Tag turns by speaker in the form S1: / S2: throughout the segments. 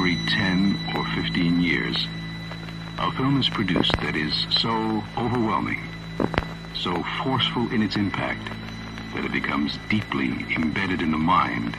S1: every 10 or 15 years, a film is produced that is so overwhelming, so forceful in its impact, that it becomes deeply embedded in the mind.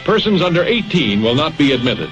S2: Persons under 18 will not be admitted.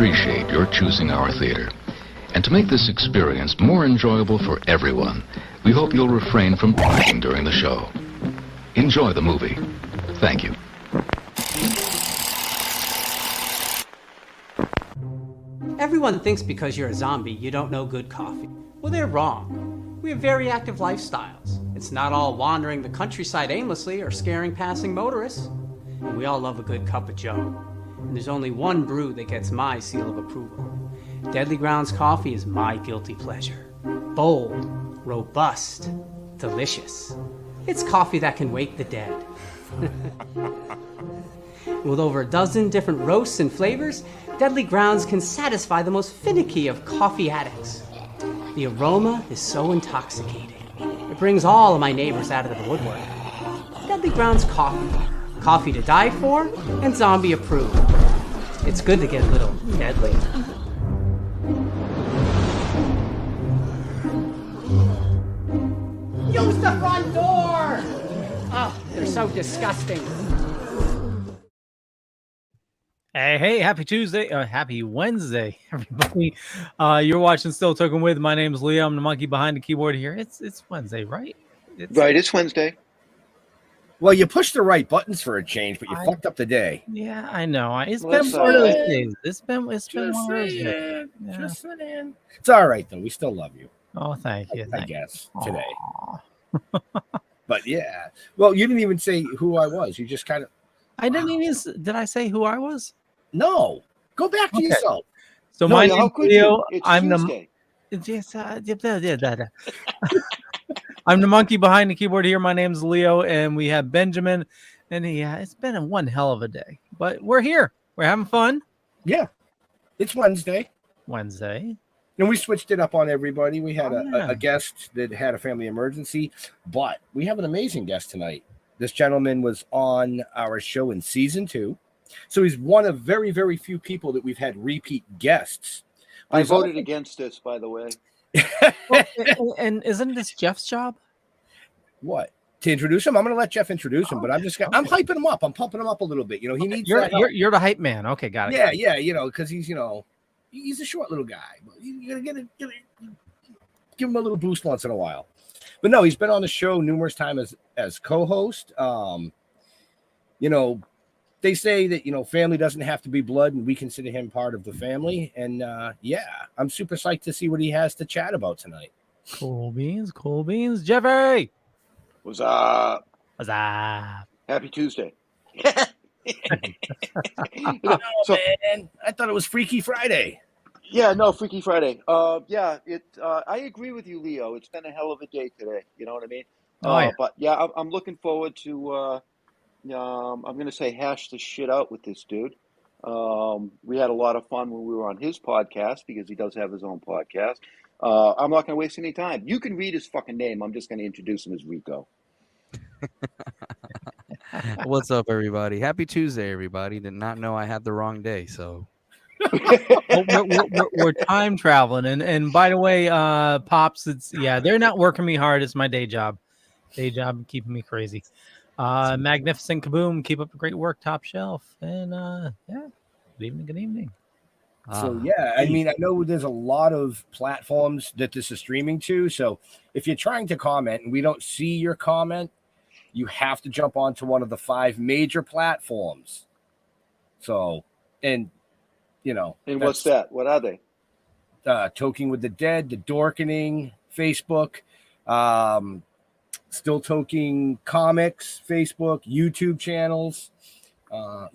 S3: Appreciate your choosing our theater. And to make this experience more enjoyable for everyone, we hope you'll refrain from talking during the show. Enjoy the movie. Thank you.
S4: Everyone thinks because you're a zombie, you don't know good coffee. Well, they're wrong. We have very active lifestyles. It's not all wandering the countryside aimlessly or scaring passing motorists. And we all love a good cup of joe. And there's only one brew that gets my seal of approval. Deadly Grounds coffee is my guilty pleasure. Bold, robust, delicious. It's coffee that can wake the dead. With over a dozen different roasts and flavors, Deadly Grounds can satisfy the most finicky of coffee addicts. The aroma is so intoxicating. It brings all of my neighbors out of the woodwork. Deadly Grounds coffee. Coffee to die for and zombie approved. It's good to get a little deadly. Use the front door! Oh, they're so disgusting.
S5: Hey, happy Tuesday, happy Wednesday, everybody. You're watching Still Toking with. My name is Leo. I'm the monkey behind the keyboard here. It's Wednesday, right?
S6: It's Wednesday.
S7: Well, you pushed the right buttons for a change, but you fucked up the day.
S5: Yeah, I know. It's been one of those days. It's been one of those days. Yeah.
S7: Just saying. It's all right, though. We still love you.
S5: Oh, thank you.
S7: I guess, today. But, yeah. Well, you didn't even say who I was. You just kind of...
S5: I didn't even... Did I say who I was?
S7: No. Go back to yourself.
S5: So my name is Leo. I'm
S6: Tuesday.
S5: I'm the monkey behind the keyboard here. My name's Leo, and we have Benjamin. And it's been one hell of a day, but we're here. We're having fun.
S7: Yeah, it's Wednesday.
S5: And
S7: we switched it up on everybody. We had a guest that had a family emergency, but we have an amazing guest tonight. This gentleman was on our show in season 2. So he's one of very, very few people that we've had repeat guests.
S6: I voted against this, by the way.
S5: and isn't this Jeff's job?
S7: What? To introduce him? I'm going to let Jeff introduce him, but I'm hyping him up. I'm pumping him up a little bit. He needs
S5: you're the hype man. Okay, got it.
S7: Yeah, because he's he's a short little guy. But you're gonna give him a little boost once in a while. But no, he's been on the show numerous times as co-host. They say that family doesn't have to be blood, and we consider him part of the family. And I'm super psyched to see what he has to chat about tonight.
S5: Cool beans, Jeffrey.
S6: What's up?
S5: Happy
S6: Tuesday.
S7: Man, I thought it was Freaky Friday.
S6: Yeah, no, Freaky Friday. I agree with you, Leo. It's been a hell of a day today. You know what I mean? But yeah, I'm looking forward to. I'm going to say hash the shit out with this dude. We had a lot of fun when we were on his podcast because he does have his own podcast. I'm not going to waste any time. You can read his fucking name. I'm just going to introduce him as Rico.
S8: What's up, everybody? Happy Tuesday, everybody. Did not know I had the wrong day, so
S5: we're time traveling. And by the way, Pops, they're not working me hard. It's my day job keeping me crazy. Magnificent Kaboom, keep up the great work, Top Shelf. And good evening.
S7: So I know there's a lot of platforms that this is streaming to. So if you're trying to comment and we don't see your comment, you have to jump onto one of the 5 major platforms. So, and
S6: what's that? What are they?
S7: Toking with the Dead, the Dorkening, Facebook, Still Toking Comics, Facebook, YouTube channels.
S6: Okay.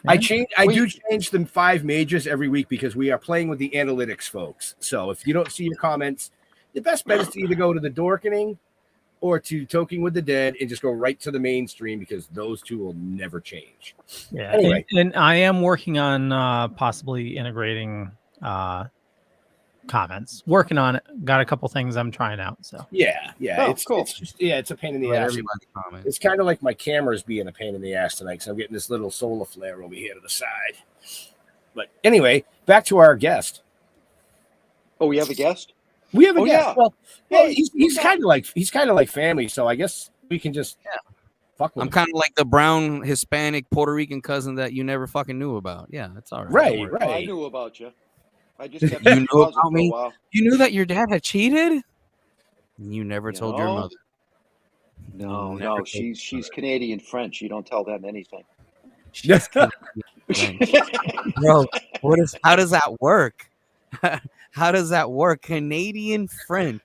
S7: I do change them 5 majors every week because we are playing with the analytics, folks. So if you don't see your comments, the best bet is to either go to the Dorkening or to Toking with the Dead and just go right to the mainstream because those two will never change.
S5: Yeah. Anyway. And I am working on possibly integrating comments. Working on it. Got a couple things I'm trying out. So
S7: it's cool. It's a pain in the ass.
S8: Everybody comment.
S7: It's kind of like my camera's being a pain in the ass tonight because I'm getting this little solar flare over here to the side. But anyway, back to our guest.
S6: Oh, we have a guest?
S7: We have a guest.
S6: Yeah.
S7: Well, he's kind of like family, so I guess we can just fuck with
S8: I'm
S7: him.
S8: kind of like the brown Hispanic Puerto Rican cousin that you never fucking knew about. Yeah, that's all
S7: right.
S6: Oh, I knew about you. I just kept
S8: you knew about me.
S6: For a while.
S8: You knew that your dad had cheated. You never told your mother.
S6: No. She's Canadian French. You don't tell them anything.
S8: She's Bro, how does that work? How does that work? Canadian French.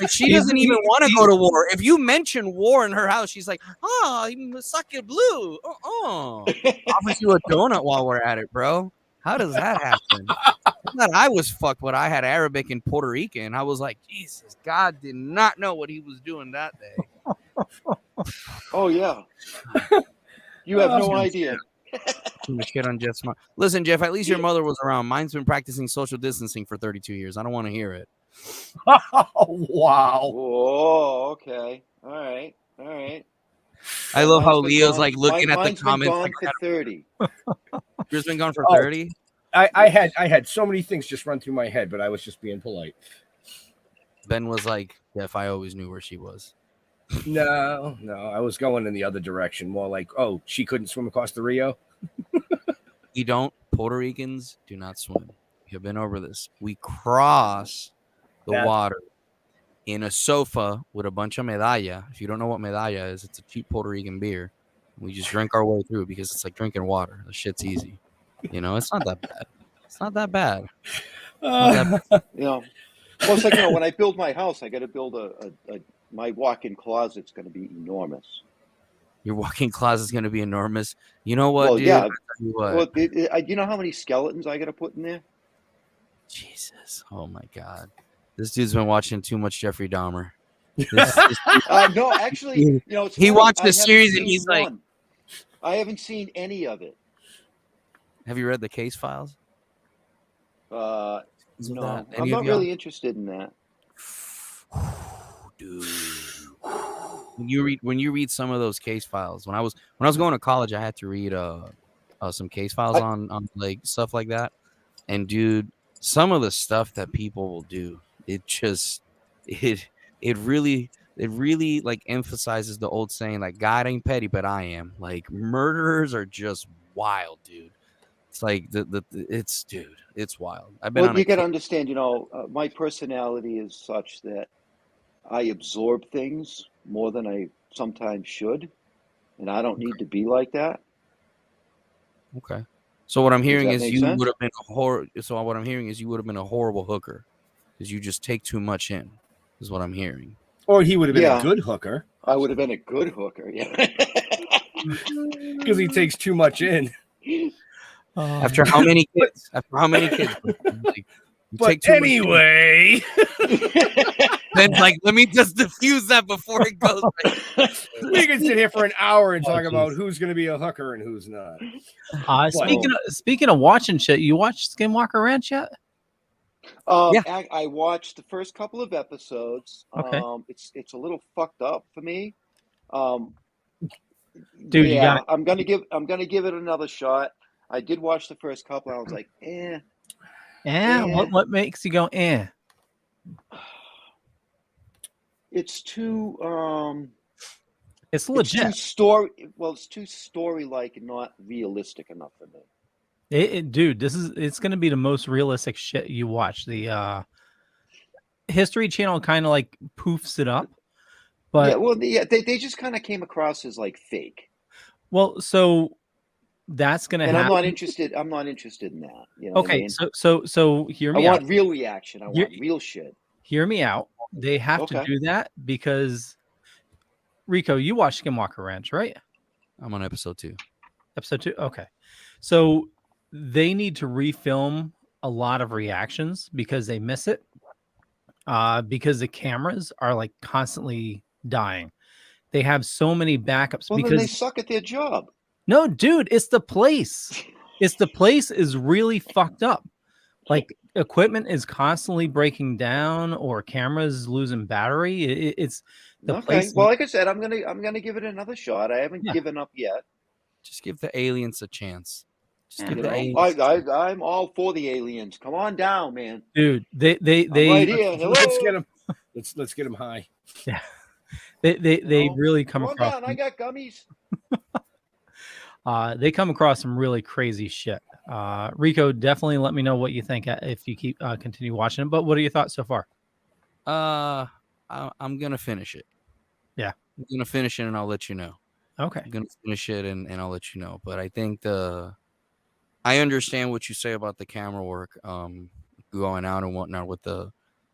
S8: She doesn't even want to go to war. If you mention war in her house, she's like, suck your blue. Offers you a donut while we're at it, bro. How does that happen? I thought I was fucked when I had Arabic and Puerto Rican. I was like, Jesus, God did not know what he was doing that day.
S6: Oh, yeah. You have no idea.
S8: Shit on Jeff's mom. Listen, Jeff, at least your mother was around. Mine's been practicing social distancing for 32 years. I don't want to hear it.
S7: Wow.
S6: Oh, okay. All right.
S8: I I love how
S6: been
S8: Leo's
S6: gone-
S8: like looking at the
S6: mine's been
S8: comments.
S6: gone
S8: Like,
S6: for 30.
S8: yours been gone for
S7: Oh.
S8: 30.
S7: I had so many things just run through my head, but I was just being polite.
S8: Ben was like, "If I always knew where she was."
S7: No, I was going in the other direction, more like, oh, she couldn't swim across the Rio.
S8: We don't. Puerto Ricans do not swim. You've been over this. We cross the water in a sofa with a bunch of medalla. If you don't know what medalla is, it's a cheap Puerto Rican beer. We just drink our way through because it's like drinking water. The shit's easy. You know, it's not that bad. It's not that bad.
S6: You know, well, it's like, you know, when I build my house, I got to build my walk-in closet's going to be enormous.
S8: Your walk-in closet's going to be enormous. You know what,
S6: Well,
S8: dude?
S6: yeah.
S8: What?
S6: Well, you know how many skeletons I got to put in there?
S8: Jesus. Oh, my God. This dude's been watching too much Jeffrey Dahmer.
S6: No, actually, you know, it's
S8: he
S6: funny.
S8: watched
S6: I
S8: the
S6: haven't
S8: series and
S6: seen
S8: he's like,
S6: one. I haven't seen any of it.
S8: have you read the case files?
S6: No,
S8: that
S6: I'm
S8: any
S6: not
S8: of y'all?
S6: really interested in that.
S8: Dude. When you read some of those case files, when I was going to college, I had to read some case files on like stuff like that. And dude, some of the stuff that people will do, it really like emphasizes the old saying, like, God ain't petty, but I am. Like, murderers are just wild, dude. It's like it's wild. I've been
S6: Well,
S8: on
S6: you
S8: a
S6: got to
S8: kick.
S6: understand, you know, my personality is such that I absorb things more than I sometimes should, and I don't need to be like that.
S8: Okay. So what I'm hearing
S6: that
S8: is
S6: make
S8: you
S6: sense?
S8: would have been a horrible hooker because you just take too much in. Is what I'm hearing.
S7: Or he would have been
S6: Yeah.
S7: a good hooker
S6: I would have been a good hooker, yeah.
S7: because he takes too much in.
S8: After how many kids? Like, you
S7: But
S8: take too much in.
S7: anyway,
S8: Then like, let me just diffuse that before it goes.
S7: we can sit here for an hour and talk
S8: geez.
S7: about who's going to be a hooker and who's not.
S5: Speaking of watching shit, you watched Skinwalker Ranch yet?
S8: Yeah.
S6: I watched the first couple of episodes.
S5: Okay.
S6: It's a little fucked up for me.
S5: Dude,
S6: yeah,
S5: you got
S6: I'm gonna give it another shot. I did watch the first couple. I was like,
S5: What makes you go eh?
S6: it's too
S5: It's legit.
S6: it's too story-like and not realistic enough for me.
S5: Dude, it's gonna be the most realistic shit you watch. The History Channel kind of like poofs it up, but
S6: they just kind of came across as like fake.
S5: Well, so that's gonna
S6: And
S5: happen.
S6: I'm not interested in that. You know what I
S5: Okay,
S6: mean?
S5: so hear me
S6: I
S5: out.
S6: want real reaction. I want real shit.
S5: Hear me out. They have to do that because Rico, you watched Skinwalker Ranch, right?
S8: I'm on episode 2.
S5: Episode 2. Okay, so they need to refilm a lot of reactions because they miss it. Because the cameras are like constantly dying. They have so many backups
S6: Well,
S5: because
S6: then they suck at their job.
S5: No, dude, it's the place. The place is really fucked up. Like equipment is constantly breaking down or cameras losing battery. It's the place.
S6: Well, like I said, I'm gonna give it another shot. I haven't given up yet.
S8: Just give the aliens a chance.
S6: I'm all for the aliens. Come on down, man.
S5: Dude, they
S6: right here. Hello.
S7: Let's get them high.
S5: Yeah. They really come
S6: on
S5: across.
S6: Down. I got gummies.
S5: They come across some really crazy shit. Rico, definitely let me know what you think if you keep continue watching it. But what are your thoughts so far?
S8: I'm gonna finish it.
S5: Yeah,
S8: I'm gonna finish it and I'll let you know.
S5: Okay,
S8: I'm gonna finish it and I'll let you know. But I think I understand what you say about the camera work, going out and whatnot with the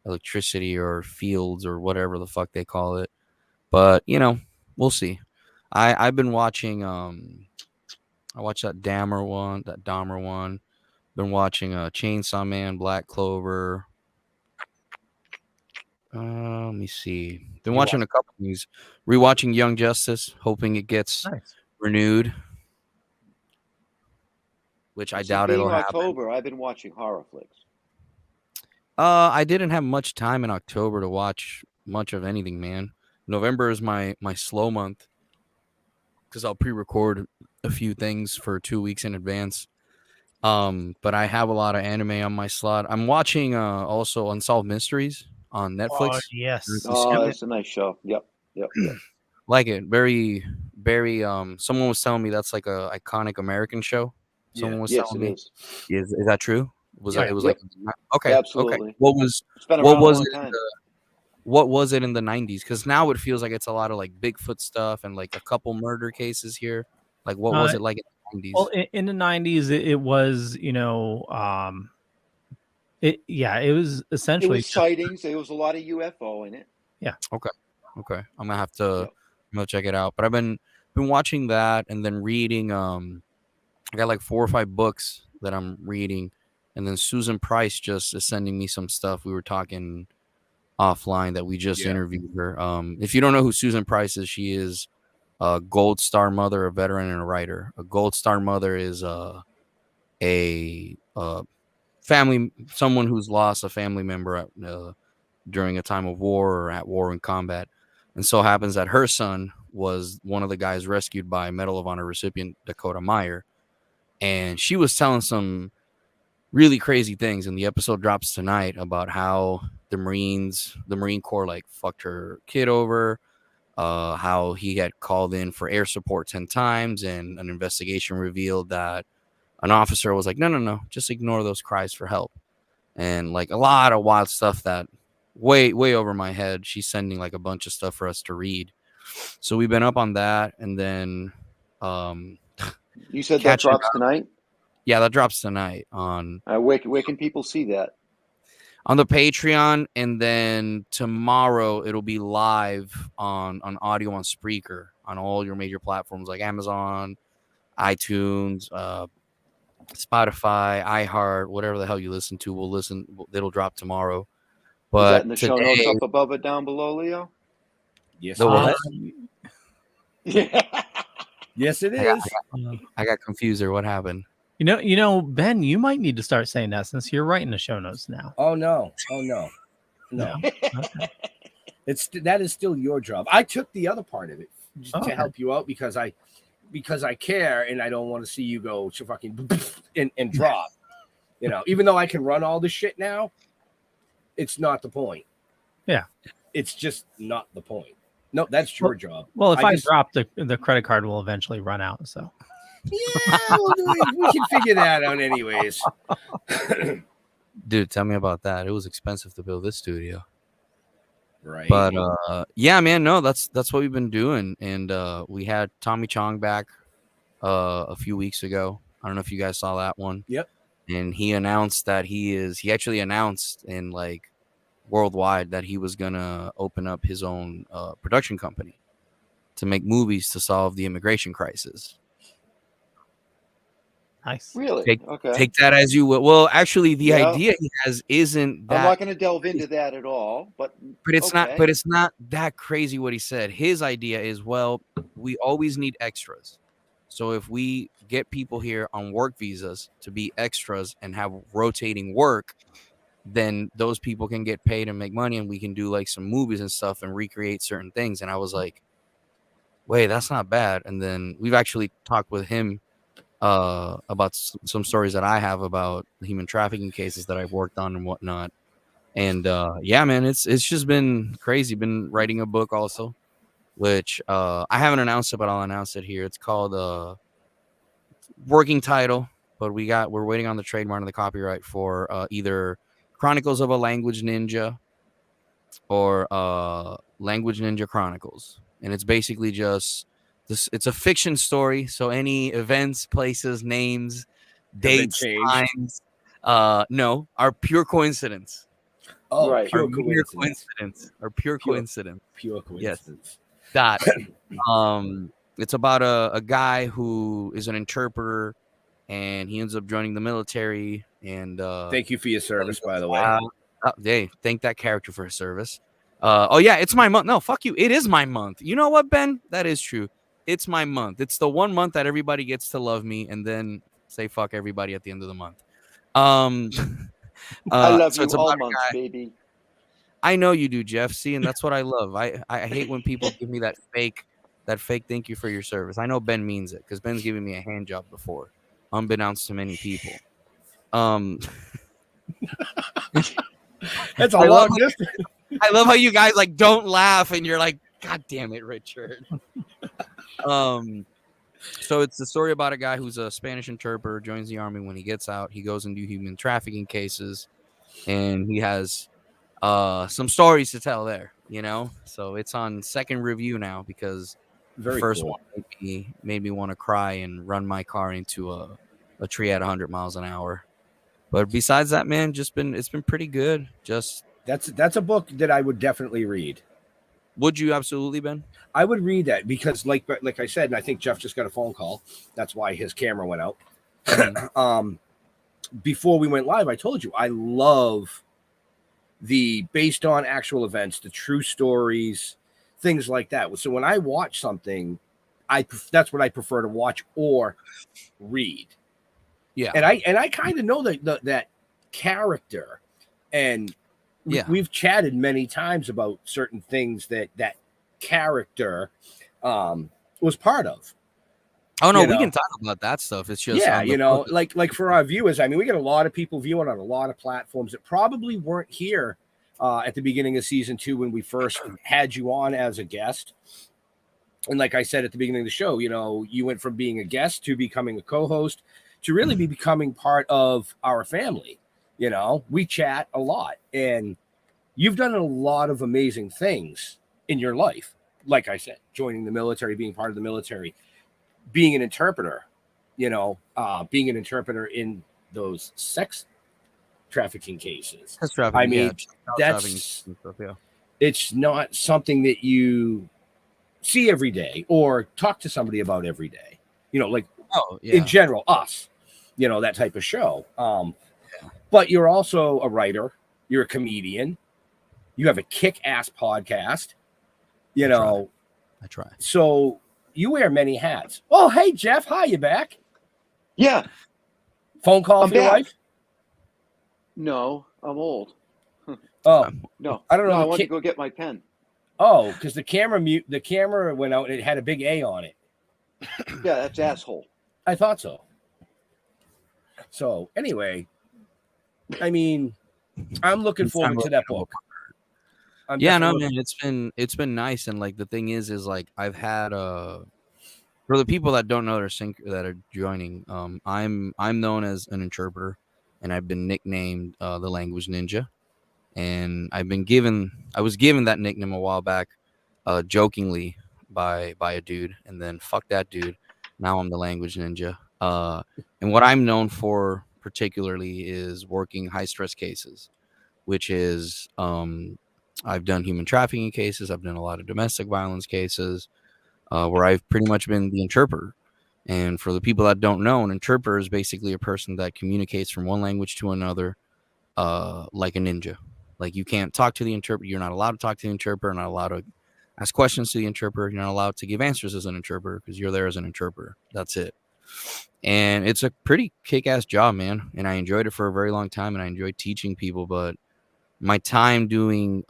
S8: electricity or fields or whatever the fuck they call it. But you know, we'll see. I've been watching. I watched that Dahmer one. Been watching Chainsaw Man, Black Clover. Let me see. Been watching a couple of these. Rewatching Young Justice, hoping it gets renewed. Which I doubt it'll happen.
S6: October, I've been watching horror flicks.
S8: I didn't have much time in October to watch much of anything, man. November is my slow month. because I'll pre-record a few things for 2 weeks in advance. But I have a lot of anime on my slot. I'm watching also Unsolved Mysteries on Netflix.
S5: Oh, yes.
S6: Oh, that's a nice show. Yep.
S8: Like it. Very, very. Someone was telling me that's like a iconic American show. Someone was
S6: Yes,
S8: telling
S6: it
S8: me.
S6: is.
S8: Is that true? Was
S5: Yeah.
S8: it was
S6: Yep.
S8: like okay?
S6: Absolutely.
S8: Okay. What was
S6: It's been
S8: what
S6: around
S8: was
S6: a long
S8: it?
S6: time.
S8: What was it in the 90s? Because now it feels like it's a lot of like Bigfoot stuff and like a couple murder cases here. Like what was it like in the 90s?
S5: Well, in the 90s, it was, it was
S6: It
S5: essentially
S6: was sightings. There was a lot of UFO in it.
S8: Okay. I'm gonna have to check it out. But I've been watching that and then reading. I got like 4 or 5 books that I'm reading, and then Susan Price just is sending me some stuff. We were talking offline that we just interviewed her. If you don't know who Susan Price is, she is a Gold Star mother, a veteran, and a writer. A Gold Star mother is a family, someone who's lost a family member during a time of war or at war in combat. And so happens that her son was one of the guys rescued by Medal of Honor recipient Dakota Meyer. And she was telling some really crazy things. And the episode drops tonight about how the Marine Corps like fucked her kid over, how he had called in for air support 10 times. And an investigation revealed that an officer was like, no, just ignore those cries for help. And like a lot of wild stuff that way over my head. She's sending like a bunch of stuff for us to read. So we've been up on that. And then
S6: You said that drops tonight?
S8: Yeah, that drops tonight on
S6: where can people see that?
S8: On the Patreon, and then tomorrow it'll be live on audio on Spreaker on all your major platforms like Amazon, iTunes, Spotify, iHeart, whatever the hell you listen to. It'll drop tomorrow. But
S6: is that in the show notes up above it down below, Leo?
S7: Yes.
S6: Yeah.
S7: Yes, it is.
S8: I got confused there. What happened?
S5: Ben, you might need to start saying that since you're writing the show notes now.
S7: Oh no.
S5: Okay.
S7: That is still your job. I took the other part of it to help you out because I care and I don't want to see you go to fucking and drop. Even though I can run all this shit now, it's not the point.
S5: Yeah.
S7: It's just not the point. No, that's your job.
S5: Well, if I drop the credit card will eventually run out. So
S7: yeah, we can figure that out anyways.
S8: Dude, tell me about that. It was expensive to build this studio.
S7: Right.
S8: But yeah, man, no, that's what we've been doing. And we had Tommy Chong back a few weeks ago. I don't know if you guys saw that one.
S7: Yep.
S8: And he announced that he actually announced in like worldwide that he was gonna open up his own production company to make movies to solve the immigration crisis.
S5: Nice.
S6: Really?
S8: Take that as you will. Well, actually, the idea he has isn't that.
S6: I'm not going to delve into that at all, but
S8: it's not. But it's not that crazy what he said. His idea is, well, we always need extras. So if we get people here on work visas to be extras and have rotating work, then those people can get paid and make money, and we can do like some movies and stuff and recreate certain things. And I was like, wait, that's not bad. And then we've actually talked with him about some stories that I have about human trafficking cases that I've worked on and whatnot. And yeah, man, it's just been crazy. Been writing a book also, which I haven't announced it, but I'll announce it here. It's called working title, but we're waiting on the trademark and the copyright for either Chronicles of a Language Ninja or Language Ninja Chronicles. And it's basically just this. It's a fiction story, so any events, places, names, dates, times, no, are pure coincidence.
S7: Oh,
S6: right.
S7: Pure
S8: coincidence. Or pure coincidence.
S7: Pure coincidence.
S8: Yes. It's about a guy who is an interpreter, and he ends up joining the military. And
S7: thank you for your service, by the way.
S8: Hey, thank that character for his service. Oh yeah, it's my month. No, fuck you. It is my month. You know what, Ben? That is true. It's my month. It's the one month that everybody gets to love me and then say fuck everybody at the end of the month.
S6: I love you all month, baby.
S8: I know you do, Jeff. See, and that's what I love. I hate when people give me that fake that fake thank you for your service. I know Ben means it because Ben's given me a hand job before, unbeknownst to many people.
S7: That's a long distance.
S8: I love how you guys like don't laugh and you're like, God damn it, Richard. So it's the story about a guy who's a Spanish interpreter, joins the army. When he gets out, he goes and do human trafficking cases, and he has some stories to tell there, you know. So it's on second review now because the first one made me want to cry and run my car into a tree at 100 miles an hour. But besides that, man, it's been pretty good. Just
S7: that's a book that I would definitely read.
S8: Would you? Absolutely, Ben?
S7: I would read that because like I said, and I think Jeff just got a phone call. That's why his camera went out. Before we went live, I told you I love the based on actual events, the true stories, things like that. So when I watch something, that's what I prefer to watch or read.
S8: Yeah,
S7: and I kind of know that character, and we've chatted many times about certain things that character was part of.
S8: Oh no, we can talk about that stuff. It's just
S7: like for our viewers. I mean, we get a lot of people viewing on a lot of platforms that probably weren't here at the beginning of season 2 when we first had you on as a guest. And like I said at the beginning of the show, you know, you went from being a guest to becoming a co-host to really be becoming part of our family. You know, we chat a lot, and you've done a lot of amazing things in your life. Like I said, joining the military, being part of the military, being an interpreter, you know, being an interpreter in those sex trafficking cases. I mean, it's not something that you see every day or talk to somebody about every day, you know, like in general, us, you know, that type of show. But you're also a writer, you're a comedian, you have a kick-ass podcast, you know.
S8: I try.
S7: So you wear many hats. Oh, hey, Jeff. Hi, you back?
S6: Yeah.
S7: Phone call for your wife?
S6: No, I'm old.
S7: Oh.
S6: No.
S7: I don't know.
S6: I want to go get my pen.
S7: Oh, because the camera went out and it had a big A on it.
S6: Yeah, that's asshole.
S7: I thought so. So, anyway, I mean, I'm looking forward to that book.
S8: Man, it's been nice, and like the thing is like I've had for the people that don't know that are joining, I'm known as an interpreter, and I've been nicknamed the Language Ninja, and I was given that nickname a while back, jokingly by a dude, and then fuck that dude. Now I'm the Language Ninja, and what I'm known for particularly is working high stress cases, which is I've done human trafficking cases. I've done a lot of domestic violence cases where I've pretty much been the interpreter. And for the people that don't know, an interpreter is basically a person that communicates from one language to another like a ninja. Like you can't talk to the interpreter. You're not allowed to talk to the interpreter. Not allowed to ask questions to the interpreter. You're not allowed to give answers as an interpreter because you're there as an interpreter. That's it. And it's a pretty kick-ass job, man. And I enjoyed it for a very long time, and I enjoyed teaching people. But my time doing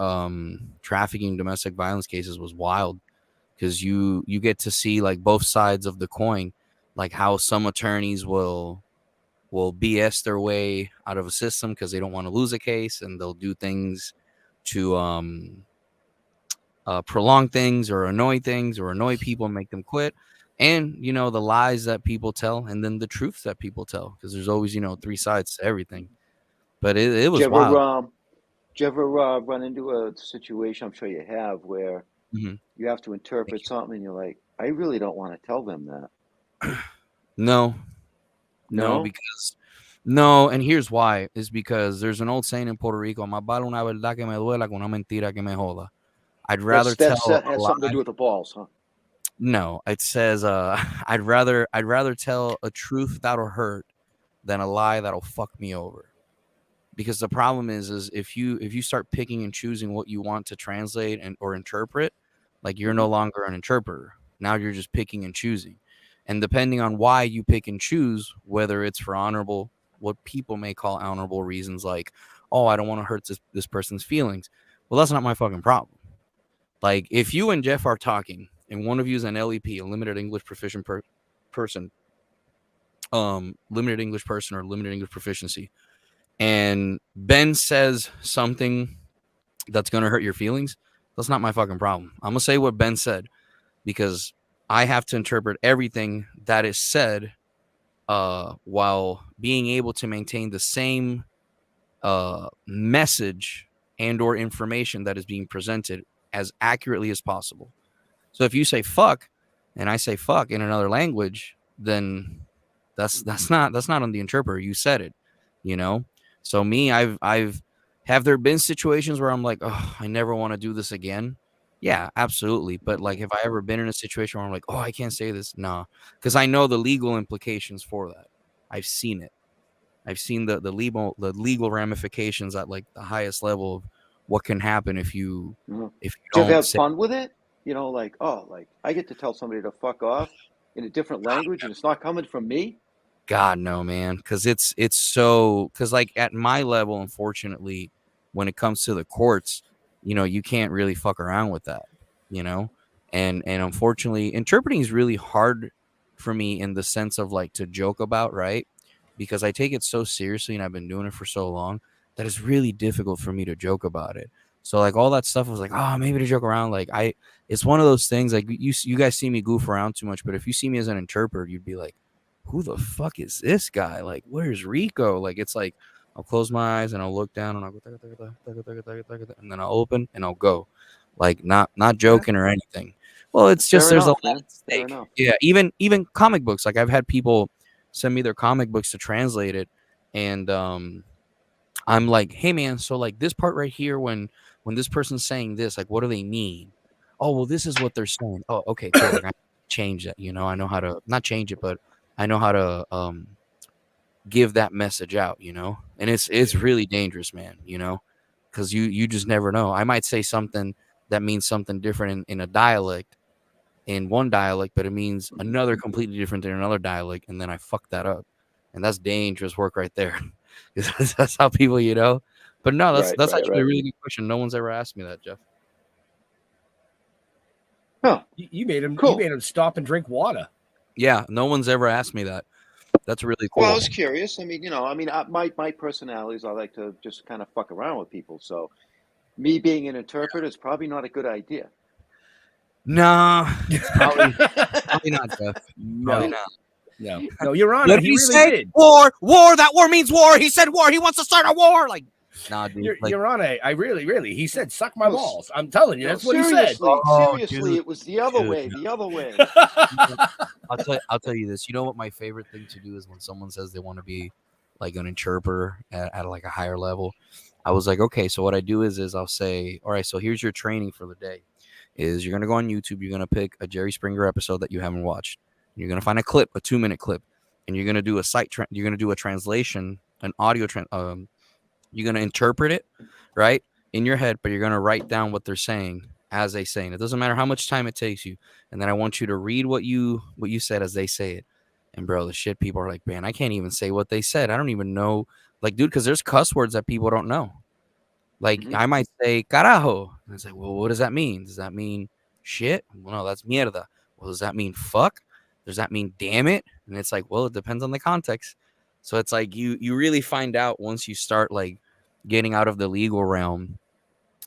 S8: trafficking, domestic violence cases was wild because you get to see like both sides of the coin, like how some attorneys will BS their way out of a system because they don't want to lose a case, and they'll do things to prolong things or annoy people and make them quit. And, you know, the lies that people tell, and then the truths that people tell, because there's always, you know, 3 sides to everything. But it was wild.
S6: Did you ever run into a situation, I'm sure you have, where you have to interpret something and you're like, I really don't want to tell them that?
S8: No, because no, and here's why, is because there's an old saying in Puerto Rico, más vale una verdad que me duela que una mentira que me joda. I'd rather
S6: that
S8: tell
S6: has something to do with the balls, huh?
S8: No, it says I'd rather tell a truth that'll hurt than a lie that'll fuck me over. Because the problem is if you start picking and choosing what you want to translate or interpret, like you're no longer an interpreter. Now you're just picking and choosing. And depending on why you pick and choose, whether it's for honorable, what people may call honorable reasons, like, oh, I don't want to hurt this person's feelings. Well, that's not my fucking problem. Like if you and Jeff are talking and one of you is an LEP, a limited English proficient person, limited English person or limited English proficiency, and Ben says something that's going to hurt your feelings, that's not my fucking problem. I'm going to say what Ben said because I have to interpret everything that is said while being able to maintain the same message and or information that is being presented as accurately as possible. So if you say fuck and I say fuck in another language, then that's not on the interpreter. You said it, you know? So me, have there been situations where I'm like, oh, I never want to do this again? Yeah, absolutely. But like, have I ever been in a situation where I'm like, oh, I can't say this? Nah, because I know the legal implications for that. I've seen it. I've seen the legal ramifications at like the highest level of what can happen if you
S6: Do you
S8: don't
S6: ever have
S8: say.
S6: fun with it? You know, like, oh, like I get to tell somebody to fuck off in a different language and it's not coming from me?
S8: God, no, man. Because it's so, because like at my level, unfortunately, when it comes to the courts, you know, you can't really fuck around with that, you know? And unfortunately, interpreting is really hard for me in the sense of like to joke about, right? Because I take it so seriously and I've been doing it for so long that it's really difficult for me to joke about it. So like all that stuff was like, oh, maybe to joke around. Like it's one of those things like you guys see me goof around too much, but if you see me as an interpreter, you'd be like, who the fuck is this guy? Like, where's Rico? Like, it's like, I'll close my eyes and I'll look down and I'll go, and then I'll open and I'll go. Like, not joking or anything. Well, it's just, there's a lot at stake. Yeah, even comic books. Like, I've had people send me their comic books to translate it. And I'm like, hey, man, so like this part right here, when this person's saying this, like, what do they mean? Oh, well, this is what they're saying. Oh, okay, cool. Like, I change that, you know? I know how to, not change it, but I know how to give that message out, you know? And it's really dangerous, man, you know? Because you just never know. I might say something that means something different in a dialect, in one dialect, but it means another completely different in another dialect, and then I fuck that up. And that's dangerous work right there. That's how people, you know? But no, that's actually a really good question. No one's ever asked me that, Jeff.
S6: Huh.
S7: You made him.
S6: Cool.
S7: You made him stop and drink water.
S8: Yeah, no one's ever asked me that. That's really cool.
S6: Well, I was curious. I mean, you know, my personality is I like to just kind of fuck around with people. So me being an interpreter is probably not a good idea.
S8: No, probably not, Jeff. Probably not.
S7: No, Your Honor, he really did.
S8: War. That war means war. He said war. He wants to start a war. Like, nah, dude.
S7: Your Honor, I really, he said, suck my balls. I'm telling you, that's what he said.
S6: Seriously, it was the other way. The other way.
S8: I'll tell you this. You know what my favorite thing to do is when someone says they want to be like an interpreter at like a higher level. I was like, okay, so what I do is I'll say, all right, so here's your training for the day. Is you're gonna go on YouTube, you're gonna pick a Jerry Springer episode that you haven't watched. You're gonna find a clip, a 2-minute clip, and you're gonna do you're gonna do a translation, an audio you're gonna interpret it, right, in your head, but you're gonna write down what they're saying as they say it. It doesn't matter how much time it takes you. And then I want you to read what you said as they say it. And bro, the shit people are like, man, I can't even say what they said. I don't even know, like, dude, because there's cuss words that people don't know. Like, I might say carajo. And it's like, well, what does that mean? Does that mean shit? Well, no, that's mierda. Well, does that mean fuck? Does that mean damn it? And it's like, well, it depends on the context. So it's like you really find out once you start like getting out of the legal realm,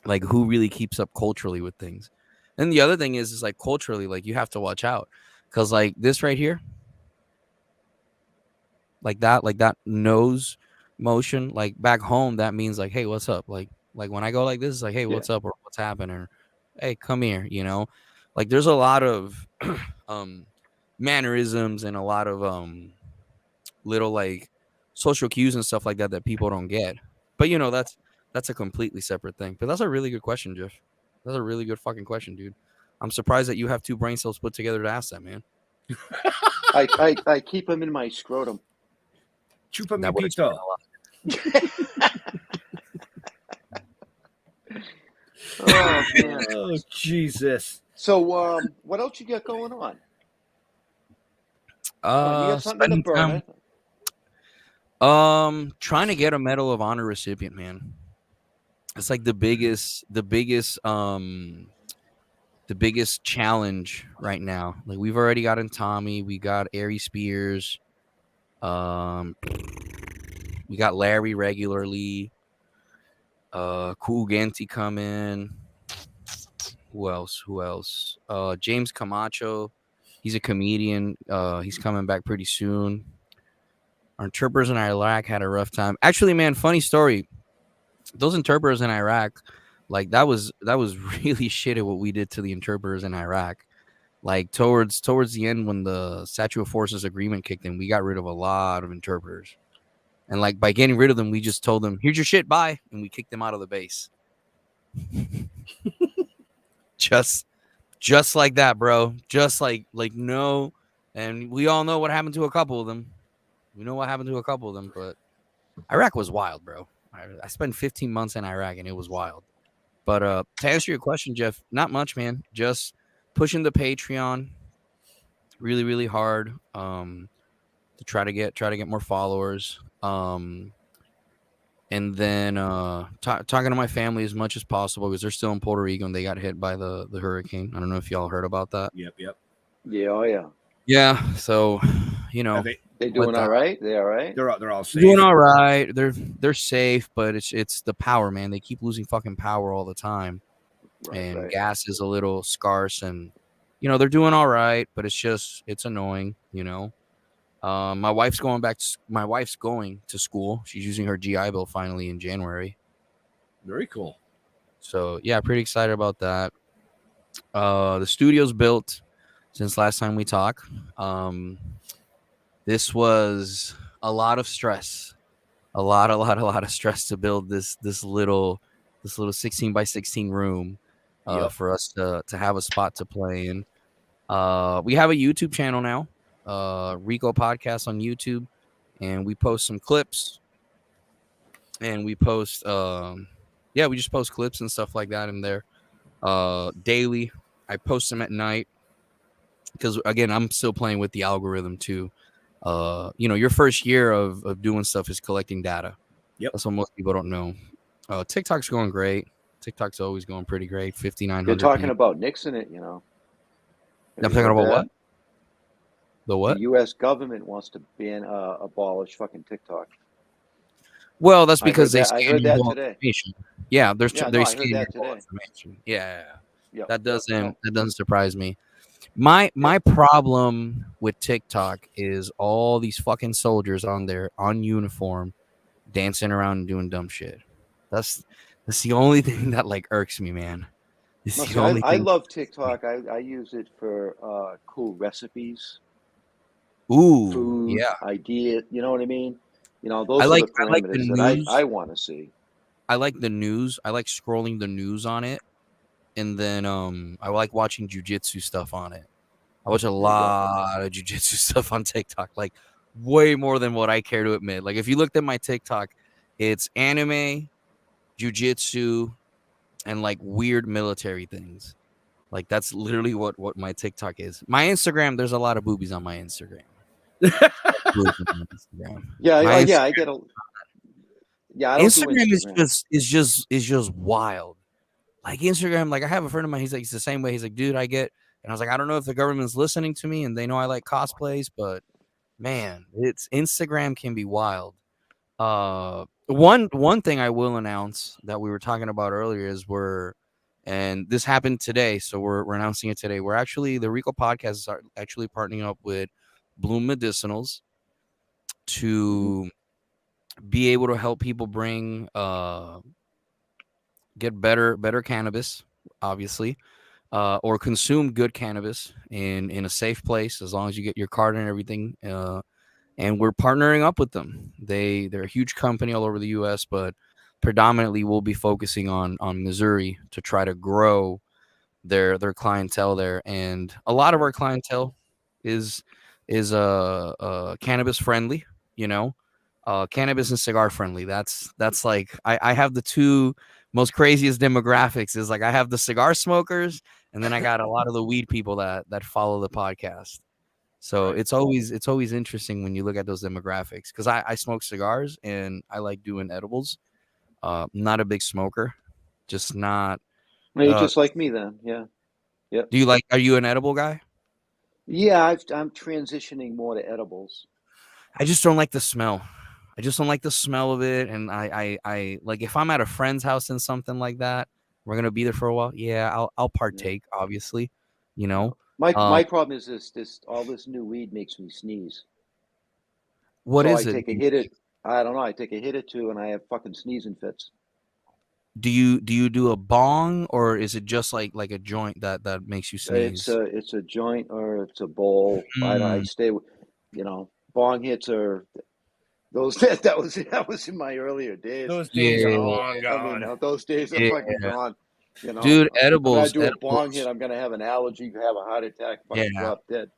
S8: like who really keeps up culturally with things. And the other thing is like culturally, like you have to watch out because like this right here, like that nose motion, like back home, that means like, hey, what's up? Like when I go like this, it's like, hey, what's up or what's happening or hey, come here, you know? Like there's a lot of mannerisms and a lot of little like social cues and stuff like that people don't get. But you know, that's a completely separate thing. But that's a really good question, Jeff. That's a really good fucking question, dude. I'm surprised that you have 2 brain cells put together to ask that, man.
S6: I keep them in my scrotum.
S7: Chupa mi pito.
S6: Oh, man.
S7: Oh, Jesus.
S6: So, what else you got going on? You got something in the burner.
S8: Trying to get a Medal of Honor recipient, man. It's like the biggest the biggest challenge right now. Like we've already gotten Tommy, we got Ari Spears, we got Larry regularly, Cool Ganti coming. Who else? James Camacho. He's a comedian. He's coming back pretty soon. Our interpreters in Iraq had a rough time. Actually, man, funny story. Those interpreters in Iraq, like that was really shit at what we did to the interpreters in Iraq. Like towards the end, when the Statute of Forces agreement kicked in, we got rid of a lot of interpreters. And like by getting rid of them, we just told them, "Here's your shit, bye," and we kicked them out of the base. Just like that, bro. Just like no. And we all know what happened to a couple of them. We know what happened to a couple of them, but Iraq was wild, bro. I spent 15 months in Iraq and it was wild. But to answer your question, Jeff, not much, man. Just pushing the Patreon really, really hard to try to get more followers. And then talking to my family as much as possible because they're still in Puerto Rico and they got hit by the hurricane. I don't know if y'all heard about that.
S7: Yep.
S6: Yeah, oh yeah.
S8: Yeah, so you know
S6: they doing all right. They all right.
S7: They're all safe.
S8: Doing all right. They're safe, but it's the power, man. They keep losing fucking power all the time, and gas is a little scarce. And you know they're doing all right, but it's annoying. You know, my wife's going to school. She's using her GI Bill finally in January.
S7: Very cool.
S8: So yeah, pretty excited about that. The studio's built since last time we talked. This was a lot of stress, a lot of stress to build this little 16 by 16 room for us to have a spot to play in. We have a YouTube channel now, Rico Podcast on YouTube, and we post some clips, and we post we just post clips and stuff like that in there daily. I post them at night because again I'm still playing with the algorithm too. You know, your first year of doing stuff is collecting data.
S7: Yep.
S8: That's what most people don't know. TikTok's going great. TikTok's always going pretty great. 5,900.
S6: You're talking about Nixon it, you know.
S8: I'm talking about what? The what?
S6: The U.S. government wants to abolish fucking TikTok.
S8: Well, that's because
S6: I heard that today.
S8: Yeah, they're
S6: I heard that today.
S8: Information. Yeah. That doesn't surprise me. My problem with TikTok is all these fucking soldiers on there on uniform dancing around and doing dumb shit. That's the only thing that like irks me, man.
S6: I love TikTok. I use it for cool recipes.
S8: Ooh,
S6: food,
S8: yeah.
S6: Idea. You know what I mean? You know, those are the parameters that I want to see.
S8: I like the news. I like scrolling the news on it. And then I like watching jiu-jitsu stuff on it. I watch a lot of jiu-jitsu stuff on TikTok, like way more than what I care to admit. Like if you looked at my TikTok, it's anime, jiu-jitsu, and like weird military things. Like that's literally what my TikTok is. My Instagram, there's a lot of boobies on my Instagram.
S6: I get a. Yeah, I don't
S8: Instagram
S6: do Instagram.
S8: is just wild. Like Instagram, like I have a friend of mine. He's like, it's the same way. He's like, dude, I get, and I was like, I don't know if the government's listening to me and they know I like cosplays, but man, it's Instagram can be wild. One thing I will announce that we were talking about earlier is and this happened today, so we're announcing it today. We're actually the Rico Podcast is actually partnering up with Bloom Medicinals to be able to help people bring get better cannabis, obviously, or consume good cannabis in a safe place as long as you get your card and everything. And we're partnering up with them. They're a huge company all over the U.S., but predominantly we'll be focusing on Missouri to try to grow their clientele there. And a lot of our clientele is cannabis friendly, you know, cannabis and cigar friendly. That's like I have the two most craziest demographics. Is like I have the cigar smokers, and then I got a lot of the weed people that follow the podcast. So it's always interesting when you look at those demographics, because I smoke cigars and I like doing edibles. Not a big smoker, just not.
S6: Well, you're just like me then, yeah. Yep.
S8: Are you an edible guy?
S6: Yeah, I'm transitioning more to edibles.
S8: I just don't like the smell. I just don't like the smell of it. And I like, if I'm at a friend's house and something like that, we're going to be there for a while. Yeah, I'll partake, obviously, you know.
S6: My problem is this all this new weed makes me sneeze.
S8: What
S6: so
S8: is
S6: I
S8: it?
S6: take a hit I don't know, I take a hit or two and I have fucking sneezing fits.
S8: Do you do a bong, or is it just like a joint that makes you sneeze?
S6: It's a joint or it's a bowl. I stay with, bong hits are those that was in my earlier days.
S7: Those days are
S8: Yeah.
S7: long gone.
S6: I mean, those days are fucking gone.
S8: Dude,
S6: When I
S8: edibles.
S6: do a bong hit, I'm gonna have an allergy, have a heart attack, fucking drop dead.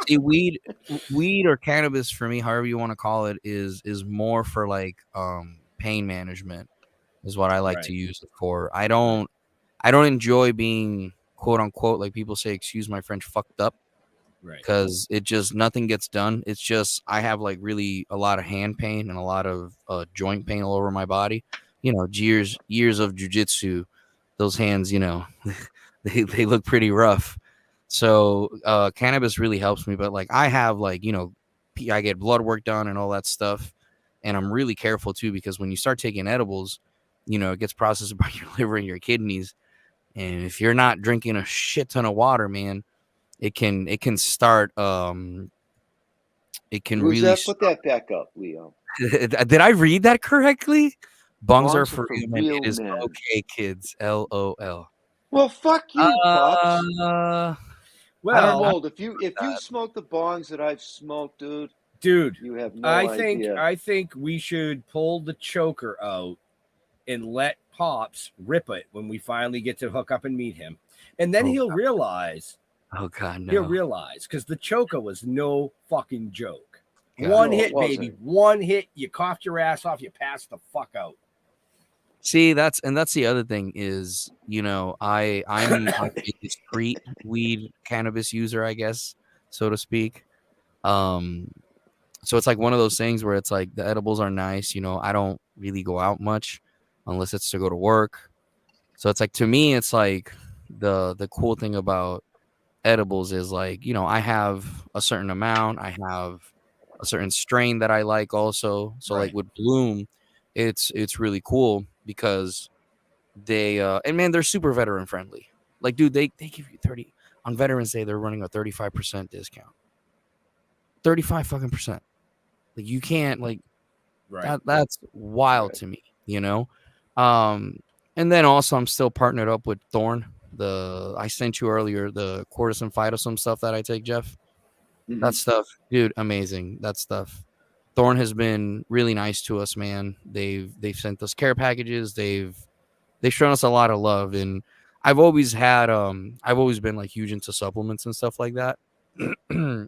S8: See, weed or cannabis for me, however you want to call it, is more for like pain management, is what I like to use it for. I don't enjoy being quote unquote, like people say, excuse my French, fucked up.
S7: Right.
S8: Because it just, nothing gets done. It's just, I have like really a lot of hand pain and a lot of joint pain all over my body. Years of jujitsu, those hands, they look pretty rough. So cannabis really helps me. But like I have like, I get blood work done and all that stuff. And I'm really careful too, because when you start taking edibles, it gets processed by your liver and your kidneys. And if you're not drinking a shit ton of water, man, it can start it can
S6: Who's
S8: really
S6: that? Put that back up, Leo.
S8: Did I read that correctly? Bongs are for
S6: real
S8: men. It is
S6: men.
S8: okay, kids. LOL.
S6: Well, fuck you, Pops.
S7: Well,
S6: old. If you smoke the bongs that I've smoked,
S7: dude,
S6: you have no idea.
S7: I think we should pull the choker out and let Pops rip it when we finally get to hook up and meet him, and then he'll realize.
S8: Oh God, no!
S7: He'll realize, because the choker was no fucking joke. God, one hit, baby. One hit, you coughed your ass off, you passed the fuck out.
S8: See, that's the other thing is, I'm a discreet weed cannabis user, I guess, so to speak. So it's like one of those things where it's like the edibles are nice, I don't really go out much unless it's to go to work. So it's like, to me, it's like the cool thing about edibles is like, I have a certain amount, I have a certain strain that I like also. So like with Bloom, it's really cool because they and man, they're super veteran friendly. Like, dude, they give you 30 on Veterans Day, they're running a 35% discount. 35 fucking percent. Like, you can't, like, that's wild to me, and then also I'm still partnered up with Thorn. I sent you earlier the cortisone phytosome stuff that I take, Jeff. Mm-hmm. That stuff, dude, amazing. That stuff. Thorn has been really nice to us, man. They've sent us care packages. They've shown us a lot of love, and I've always been like huge into supplements and stuff like that.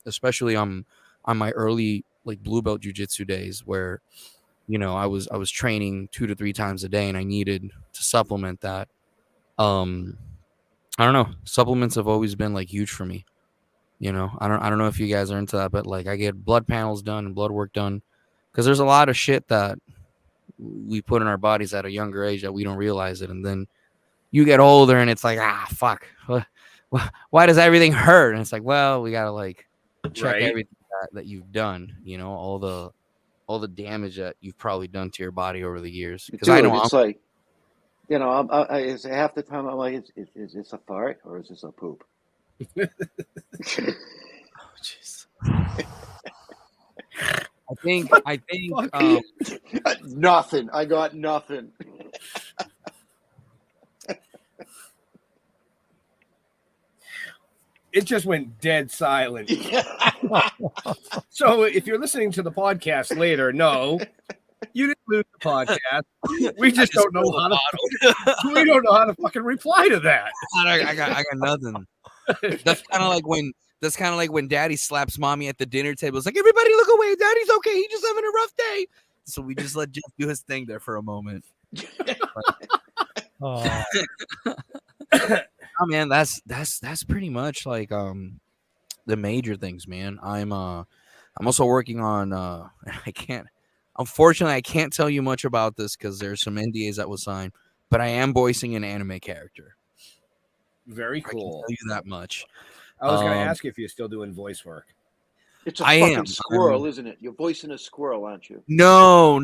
S8: Especially on my early like blue belt jiu-jitsu days where I was training 2 to 3 times a day and I needed to supplement that. I don't know. Supplements have always been like huge for me. I don't know if you guys are into that, but like I get blood panels done and blood work done because there's a lot of shit that we put in our bodies at a younger age that we don't realize it. And then you get older and it's like, fuck. Why does everything hurt? And it's like, well, we got to like check everything that you've done, all the damage that you've probably done to your body over the years. Because I know
S6: it's like, it's half the time I'm like, is this a fart or is this a poop?
S8: Oh, jeez. I think
S6: nothing. I got nothing.
S7: It just went dead silent. So if you're listening to the podcast later, no, you didn't lose the podcast. We just don't know how to. We don't know how to fucking reply to that.
S8: I got nothing. That's kind of like when Daddy slaps Mommy at the dinner table. It's like, everybody look away. Daddy's okay. He's just having a rough day. So we just let Jeff do his thing there for a moment. Oh man, that's pretty much like the major things, man. I'm also working on unfortunately I can't tell you much about this because there's some NDAs that was signed, but I am voicing an anime character.
S7: Very
S8: I can
S7: cool.
S8: tell you that much.
S7: I was going to ask you if you're still doing voice work.
S6: It's a fucking squirrel, isn't it? You're voicing a squirrel, aren't you?
S8: No.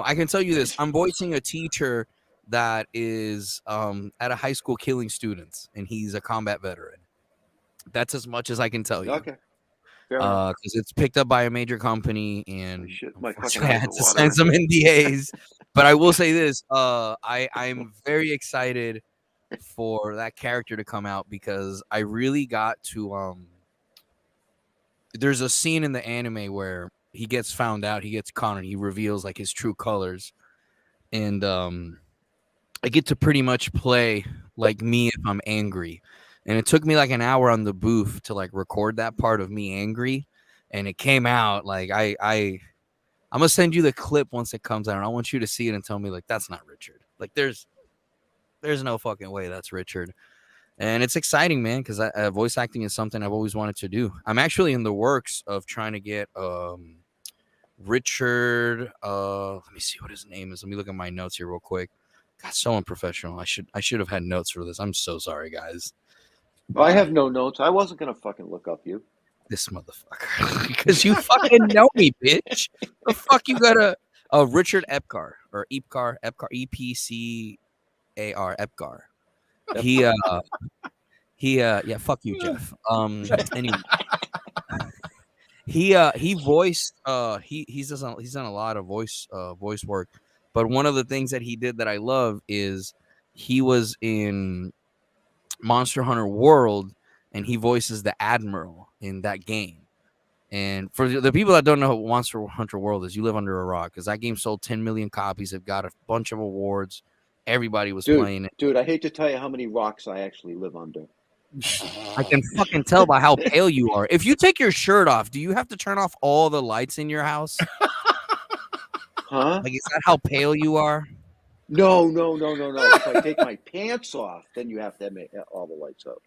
S8: I can tell you this. I'm voicing a teacher that is at a high school killing students, and he's a combat veteran. That's as much as I can tell you.
S6: Okay.
S8: Because it's picked up by a major company, and
S6: I
S8: had to sign some NDAs. But I will say this: I'm very excited for that character to come out, because I really got to. There's a scene in the anime where he gets found out, he gets caught, and he reveals like his true colors, and I get to pretty much play like me if I'm angry. And it took me like an hour on the booth to like record that part of me angry, and it came out like I'm gonna send you the clip once it comes out, and I want you to see it and tell me like that's not Richard. Like there's no fucking way that's Richard. And it's exciting, man, because voice acting is something I've always wanted to do. I'm actually in the works of trying to get Richard. Let me see what his name is. Let me look at my notes here real quick. God, so unprofessional. I should have had notes for this. I'm so sorry, guys.
S6: I have no notes. I wasn't gonna fucking look up you.
S8: This motherfucker, because you fucking know me, bitch. The fuck you got a Richard Epcar or Epcar EPCAR Epcar. Yeah, fuck you, Jeff. Anyway, he voiced he's done a lot of voice work, but one of the things that he did that I love is he was in Monster Hunter World, and he voices the Admiral in that game. And for the people that don't know what Monster Hunter World is, you live under a rock, because that game sold 10 million copies. It got a bunch of awards. Everybody was playing it.
S6: Dude, I hate to tell you how many rocks I actually live under.
S8: I can fucking tell by how pale you are. If you take your shirt off, do you have to turn off all the lights in your house?
S6: Huh?
S8: Like, is that how pale you are?
S6: No. If I take my pants off, then you have to make all the lights up.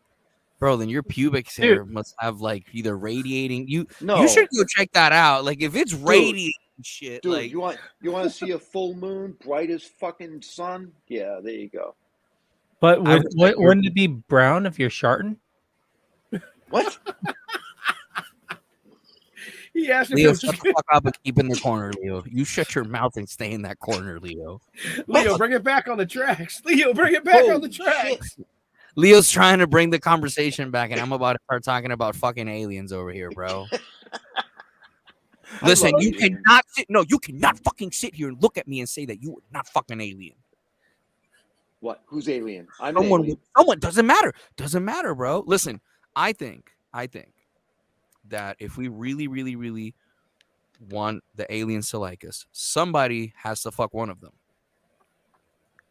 S8: Bro, then your pubic hair must have like either radiating. You
S6: No.
S8: You should go check that out. Like if it's radiating shit.
S6: Dude,
S8: like
S6: you want to see a full moon, bright as fucking sun? Yeah, there you go.
S5: But wouldn't it be brown if you're sharting?
S6: What?
S7: He asked if
S8: Leo, shut the fuck up and keep in the corner, Leo. You shut your mouth and stay in that corner, Leo.
S7: Leo, bring it back on the tracks. Leo, bring it back on the tracks.
S6: Shit.
S8: Leo's trying to bring the conversation back, and I'm about to start talking about fucking aliens over here, bro. Listen, you cannot fucking sit here and look at me and say that you are not fucking alien.
S6: What? Who's alien? I'm
S8: Someone doesn't matter, bro. Listen, I think that if we really, really, really want the aliens to like us, somebody has to fuck one of them.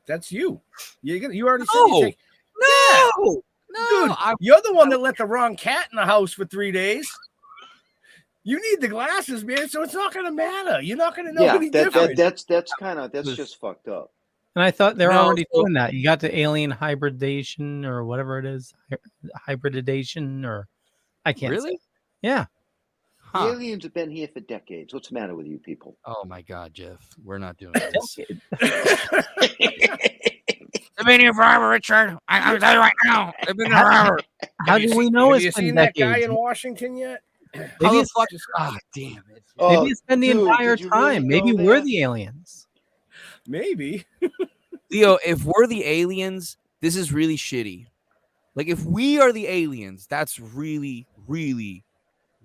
S7: That's you. You already said
S8: No.
S7: you take.
S8: No,
S7: Dude, you're the one that let the wrong cat in the house for 3 days. You need the glasses, man, so it's not going to matter. You're not going to know any difference.
S6: That's just fucked up.
S5: And I thought they're already doing that. You got the alien hybridation or whatever it is, hybridization, or I can't.
S8: Really?
S5: Say. Yeah.
S6: The aliens have been here for decades. What's the matter with you people?
S8: Oh my God, Jeff, we're not doing this. They've been here forever, Richard. I'm telling you right now. They've been here forever.
S5: How do we know it's been
S7: seen that
S5: decades?
S7: guy in Washington yet?
S8: How the fuck? Ah, damn it.
S5: Maybe it's been the entire time. Maybe we're the aliens.
S7: Maybe.
S8: Leo, if we're the aliens, this is really shitty. Like, if we are the aliens, that's really, really,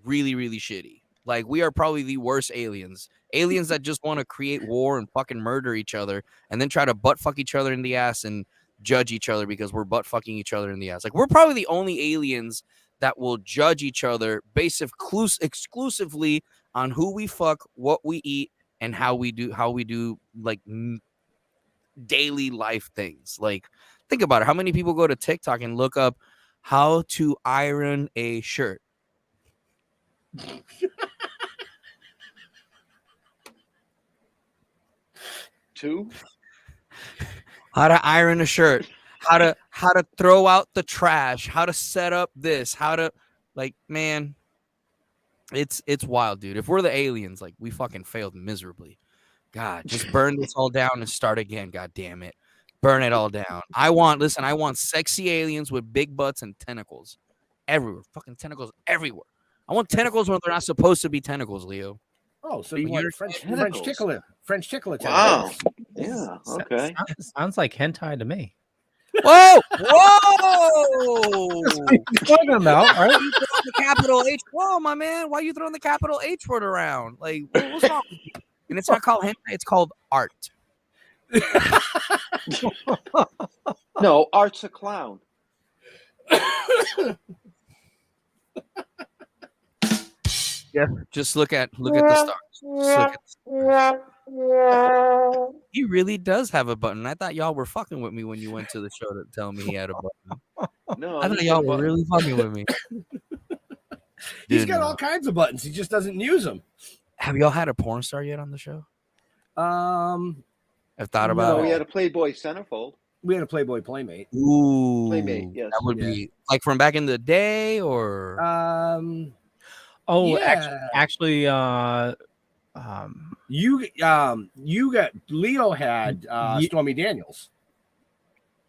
S8: really, really shitty. Like, we are probably the worst aliens. Aliens that just want to create war and fucking murder each other and then try to butt fuck each other in the ass and judge each other because we're butt fucking each other in the ass. Like, we're probably the only aliens that will judge each other based exclusively on who we fuck, what we eat, and how we do like daily life things. Like, think about it. How many people go to TikTok and look up how to iron a shirt?
S6: Two?
S8: How to iron a shirt, how to throw out the trash, how to set up this, how to, like, man, it's wild, dude. If we're the aliens, like, we fucking failed miserably. God, just burn this all down and start again. God damn it. Burn it all down. I want sexy aliens with big butts and tentacles everywhere. Fucking tentacles everywhere. I want tentacles when they're not supposed to be tentacles, Leo.
S7: Oh, so you want French tickler.
S6: Wow. Yeah. Okay.
S5: Sounds like hentai to me.
S8: Whoa! Whoa!
S5: Talking about, right?
S8: You throwing the capital H. Whoa, my man! Why are you throwing the capital H word around? Like, what's wrong with you? And it's not called hentai; it's called art.
S6: No, Art's a clown.
S8: Yeah, just look at the stars. Just look at he really does have a button. I thought y'all were fucking with me when you went to the show to tell me he had a button.
S6: No,
S8: I thought y'all were really fucking with me.
S7: He's got all kinds of buttons. He just doesn't use them.
S8: Have y'all had a porn star yet on the show? I've thought about
S6: it.
S8: We
S6: had a Playboy centerfold.
S7: We had a Playboy Playmate.
S8: Ooh,
S6: Playmate. Yes,
S8: that would be like from back in the day, or
S5: actually,
S7: you got Leo had Stormy Daniels.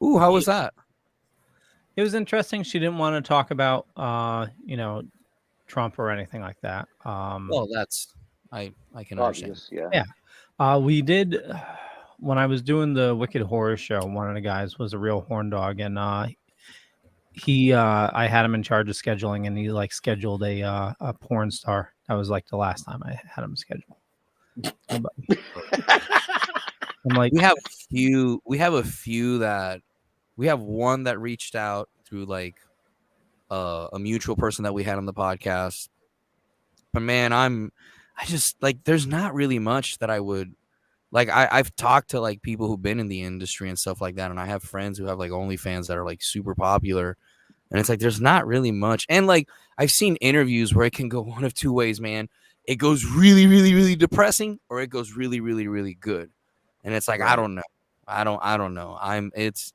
S8: Ooh, how was that?
S5: It was interesting. She didn't want to talk about Trump or anything like that.
S8: Well, that's I can understand.
S5: Yeah. We did when I was doing the Wicked Horror Show. One of the guys was a real horn dog, and I had him in charge of scheduling, and he scheduled a porn star. That was the last time I had him schedule. I'm like,
S8: we have a few that we have one that reached out through a mutual person that we had on the podcast. But man, I just there's not really much that I would I've talked to people who've been in the industry and stuff like that, and I have friends who have OnlyFans that are super popular, and it's there's not really much. And I've seen interviews where it can go one of two ways, man. It goes really, really, really depressing, or it goes really, really, really good. And it's right. I don't know. I don't know. It's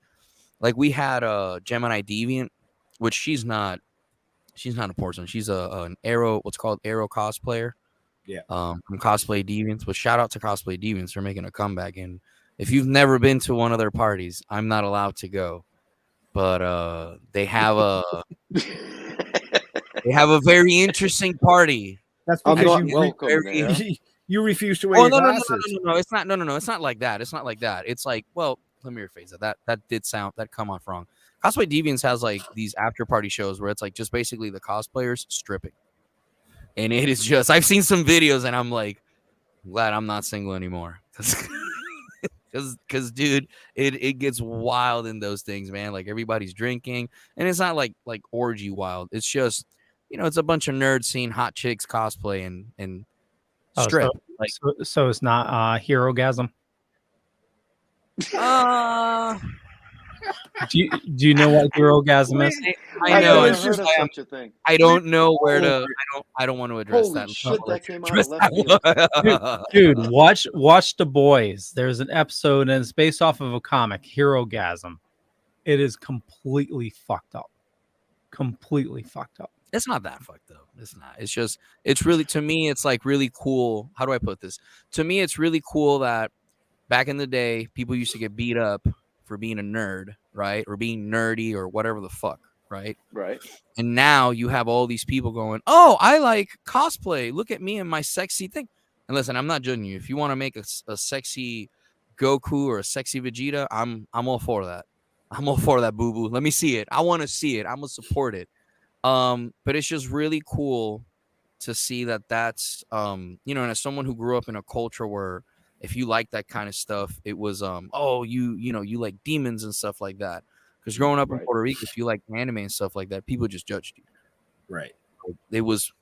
S8: we had a Gemini Deviant, which she's not a person. She's an what's called Arrow cosplayer.
S7: Yeah.
S8: From Cosplay Deviants. But shout out to Cosplay Deviants for making a comeback. And if you've never been to one of their parties, I'm not allowed to go. But they have a very interesting party.
S7: That's because you refuse to wear your glasses.
S8: No. It's not. No. It's not like that. It's not like that. It's well, let me rephrase it. That come off wrong. Cosplay Deviants has these after party shows where it's just basically the cosplayers stripping. And it is just, I've seen some videos and I'm glad I'm not single anymore. Because dude, it gets wild in those things, man. Everybody's drinking, and it's not like orgy wild. It's just, it's a bunch of nerds seeing hot chicks cosplay and strip.
S5: So it's not Herogasm. Do you know what Herogasm is?
S8: I know.
S6: It's just such a thing.
S8: I don't know where to. I don't want to address
S6: Holy
S8: that.
S6: Shit, that came out of left
S5: field. Dude, watch The Boys. There's an episode, and it's based off of a comic, Herogasm. It is completely fucked up. Completely fucked up.
S8: It's not that fucked up. It's not. It's just. It's really, to me, it's really cool. How do I put this? To me, it's really cool that back in the day, people used to get beat up for being a nerd, right? Or being nerdy or whatever the fuck, right?
S6: Right.
S8: And now you have all these people going, oh, I like cosplay. Look at me and my sexy thing. And listen, I'm not judging you. If you want to make a sexy Goku or a sexy Vegeta, I'm all for that. I'm all for that, boo-boo. Let me see it. I want to see it. I'm going to support it. But it's just really cool to see that's, and as someone who grew up in a culture where if you like that kind of stuff, it was, you like demons and stuff like that. Because growing up in Puerto Rico, if you like anime and stuff like that, people just judged you.
S7: Right.
S8: There's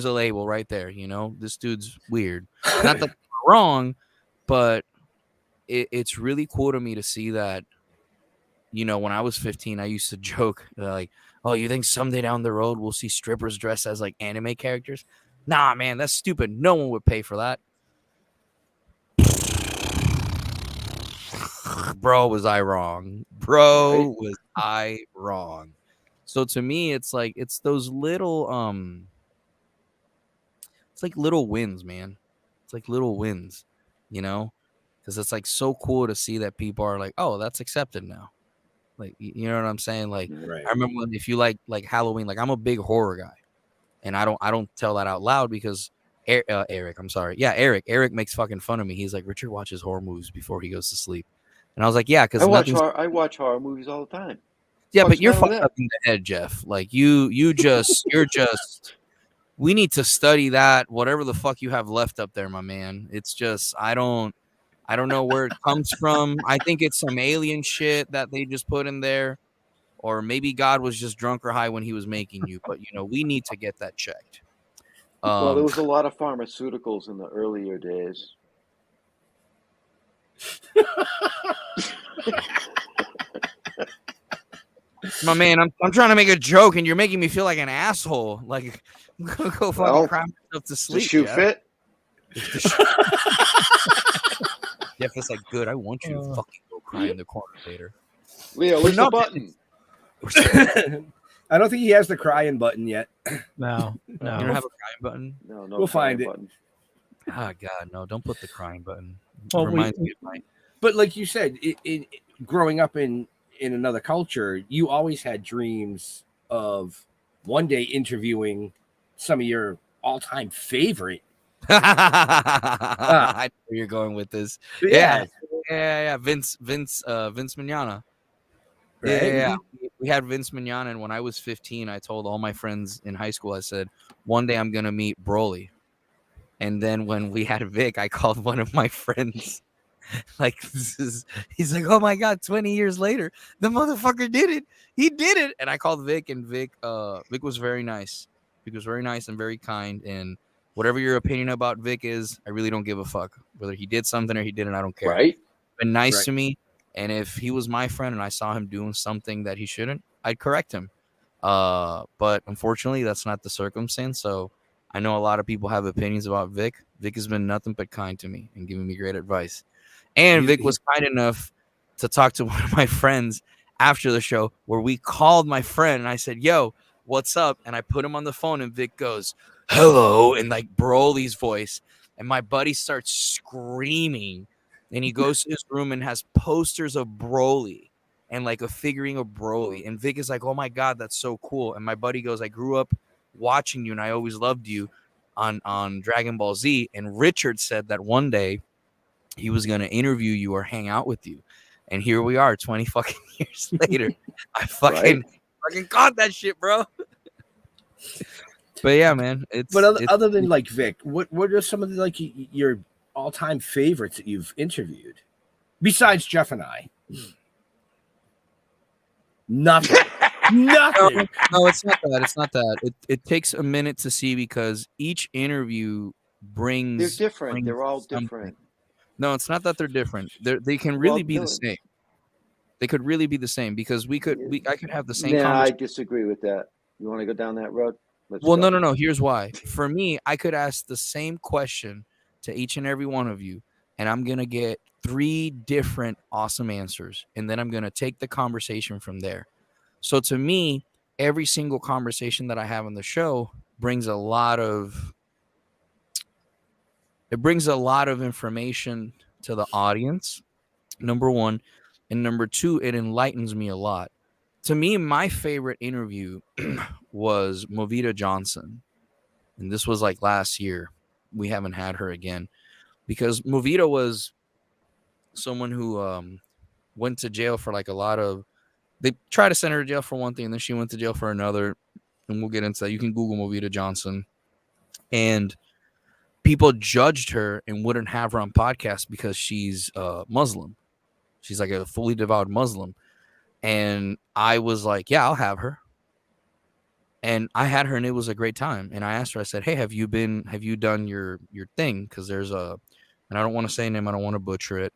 S8: a label right there, this dude's weird. Not that they're wrong, but it's really cool to me to see that, when I was 15, I used to joke oh, you think someday down the road we'll see strippers dressed as anime characters? Nah, man, that's stupid. No one would pay for that. Bro, was I wrong? Was I wrong? So to me, it's it's those little it's little wins, man. It's little wins, because because it's like so cool to see that people are like, oh, that's accepted now. Like, you know what I'm saying? Like,
S7: Right.
S8: I remember if you like Halloween, like I'm a big horror guy, and I don't tell that out loud because Eric, I'm sorry, yeah, Eric makes fucking fun of me. He's like, Richard watches horror movies before he goes to sleep, and I was like, yeah, because
S6: I watch horror movies all the time.
S8: Yeah, but you're fucked up in the head, Jeff. Like you're just. We need to study that. Whatever the fuck you have left up there, my man. It's just I don't know where it comes from. I think it's some alien shit that they just put in there, or maybe God was just drunk or high when he was making you. But we need to get that checked.
S6: Well, there was a lot of pharmaceuticals in the earlier days.
S8: My man, I'm trying to make a joke, and you're making me feel like an asshole. Like, I'm gonna go fucking cry myself to sleep.
S6: The shoe fit?
S8: Jeff is like, good. I want you to fucking go cry in the corner later.
S6: Leo, where's the button?
S7: I don't think he has the crying button yet.
S5: No.
S8: You don't have a crying button?
S6: No.
S7: We'll find it.
S6: Button.
S8: Oh God, no! Don't put the crying button.
S5: Well,
S8: Reminds me of mine.
S7: But like you said, growing up in another culture, you always had dreams of one day interviewing some of your all-time favorite.
S8: I know where you're going with this.
S7: Yeah.
S8: Vince Mignogna.
S7: Right?
S8: Yeah. We had Vince Mignogna, and when I was 15, I told all my friends in high school, I said, one day I'm gonna meet Broly. And then when we had Vic, I called one of my friends. Like, he's like, oh my God, 20 years later, the motherfucker did it. He did it. And I called Vic, and Vic was very nice. Vic was very nice and very kind. And whatever your opinion about Vic is, I really don't give a fuck. Whether he did something or he didn't, I don't care.
S6: Right.
S8: Been nice to me. And if he was my friend and I saw him doing something that he shouldn't, I'd correct him. But unfortunately, that's not the circumstance. So I know a lot of people have opinions about Vic. Vic has been nothing but kind to me and giving me great advice. And Vic was kind enough to talk to one of my friends after the show, where we called my friend and I said, yo, what's up? And I put him on the phone, and Vic goes, hello, in like Broly's voice. And my buddy starts screaming, and he goes to his room and has posters of Broly and like a figurine of Broly. And Vic is like, oh my God, that's so cool. And my buddy goes, I grew up watching you and I always loved you on Dragon Ball Z. And Richard said that one day he was going to interview you or hang out with you. And here we are 20 fucking years later. I fucking caught that shit, bro. But yeah, man.
S7: Other than like Vic, what are some of the, like your all-time favorites that you've interviewed besides Jeff and I? Nothing. Nothing.
S8: No, it's not that. It's not that. It takes a minute to see, because each interview brings.
S6: They're different. They're all different.
S8: No, it's not that they're different. They can really be the same. They could really be the same, because I could have the same.
S6: Yeah, I disagree with that. You want to go down that road?
S8: No. Here's why. For me, I could ask the same question to each and every one of you, and I'm gonna get 3 different awesome answers, and then I'm gonna take the conversation from there. So to me, every single conversation that I have on the show brings a lot of information to the audience, number one. And number two, it enlightens me a lot. To me, my favorite interview was Movita Johnson. And this was like last year. We haven't had her again, because Movita was someone who went to jail for like a lot of. They tried to send her to jail for one thing, and then she went to jail for another. And we'll get into that. You can Google Movita Johnson. And people judged her and wouldn't have her on podcasts because she's Muslim. She's like a fully devout Muslim. And I was like, yeah, I'll have her. And I had her, and it was a great time. And I asked her, I said, hey, have you done your thing? Because there's and I don't want to say a name, I don't want to butcher it,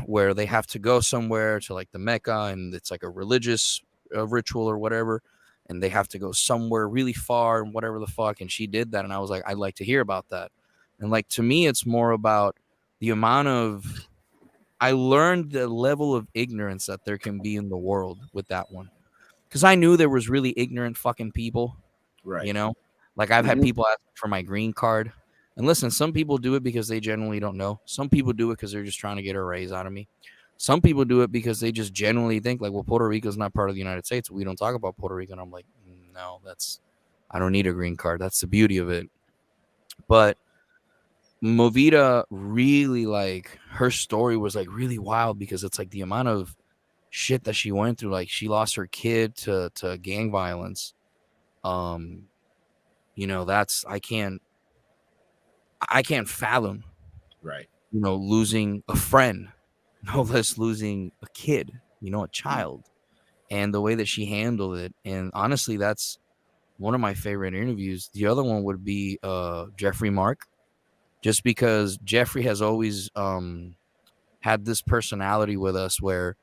S8: where they have to go somewhere to like the Mecca, and it's like a religious ritual or whatever. And they have to go somewhere really far and whatever the fuck. And she did that. And I was like, I'd like to hear about that. And like, to me, it's more about the amount of, I learned the level of ignorance that there can be in the world with that one. Because I knew there was really ignorant fucking people. Right. You know, like I've had people ask for my green card. And listen, some people do it because they genuinely don't know. Some people do it because they're just trying to get a raise out of me. Some people do it because they just genuinely think like, well, Puerto Rico is not part of the United States. We don't talk about Puerto Rico. And I'm like, no, I don't need a green card. That's the beauty of it. But Movida really, like, her story was like really wild because it's like the amount of shit that she went through. Like, she lost her kid to gang violence. You know, that's I can't fathom,
S7: right?
S8: You know, losing a friend, no less losing a kid, you know, a child, and the way that she handled it. And honestly, that's one of my favorite interviews. The other one would be Jeffrey Mark, just because Jeffrey has always had this personality with us where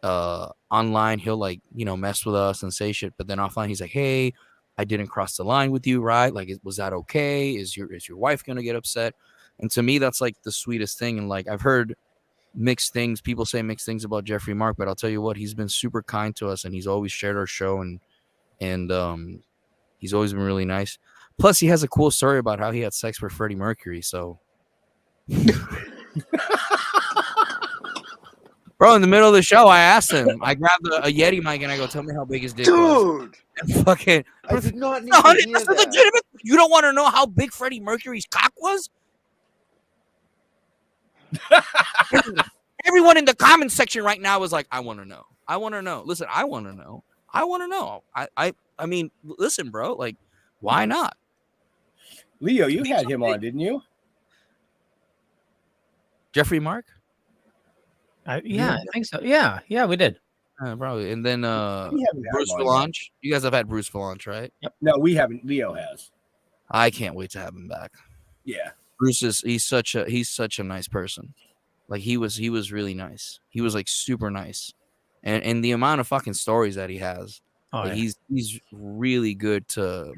S8: online he'll, like, you know, mess with us and say shit, but then offline he's like, hey, I didn't cross the line with you, right? Like, was that okay? Is your wife gonna get upset? And to me, that's like the sweetest thing. And like, I've heard mixed things. People say mixed things about Jeffrey Mark, but I'll tell you what, he's been super kind to us, and he's always shared our show, and he's always been really nice. Plus, he has a cool story about how he had sex with Freddie Mercury. So, bro, in the middle of the show, I asked him. I grabbed a Yeti mic and I go, "Tell me how big his dick was."
S6: Dude,
S8: and fucking,
S6: I did not need to hear
S8: that's
S6: that.
S8: legitimate. You don't want to know how big Freddie Mercury's cock was? Everyone in the comment section right now is like, I want to know. I want to know. Listen, I want to know. I want to know. I mean, listen, bro. Like, why not?
S7: Leo, you had him on, didn't you?
S8: Jeffrey Mark?
S5: Yeah, I think so. Yeah, we did.
S8: Probably. And then Bruce Valanche. You guys have had Bruce Valanche, right?
S7: Yep. No, we haven't. Leo has.
S8: I can't wait to have him back.
S7: Yeah.
S8: Bruce he's such a nice person. Like, he was really nice. He was like super nice. And the amount of fucking stories that he has. Like, he's really good to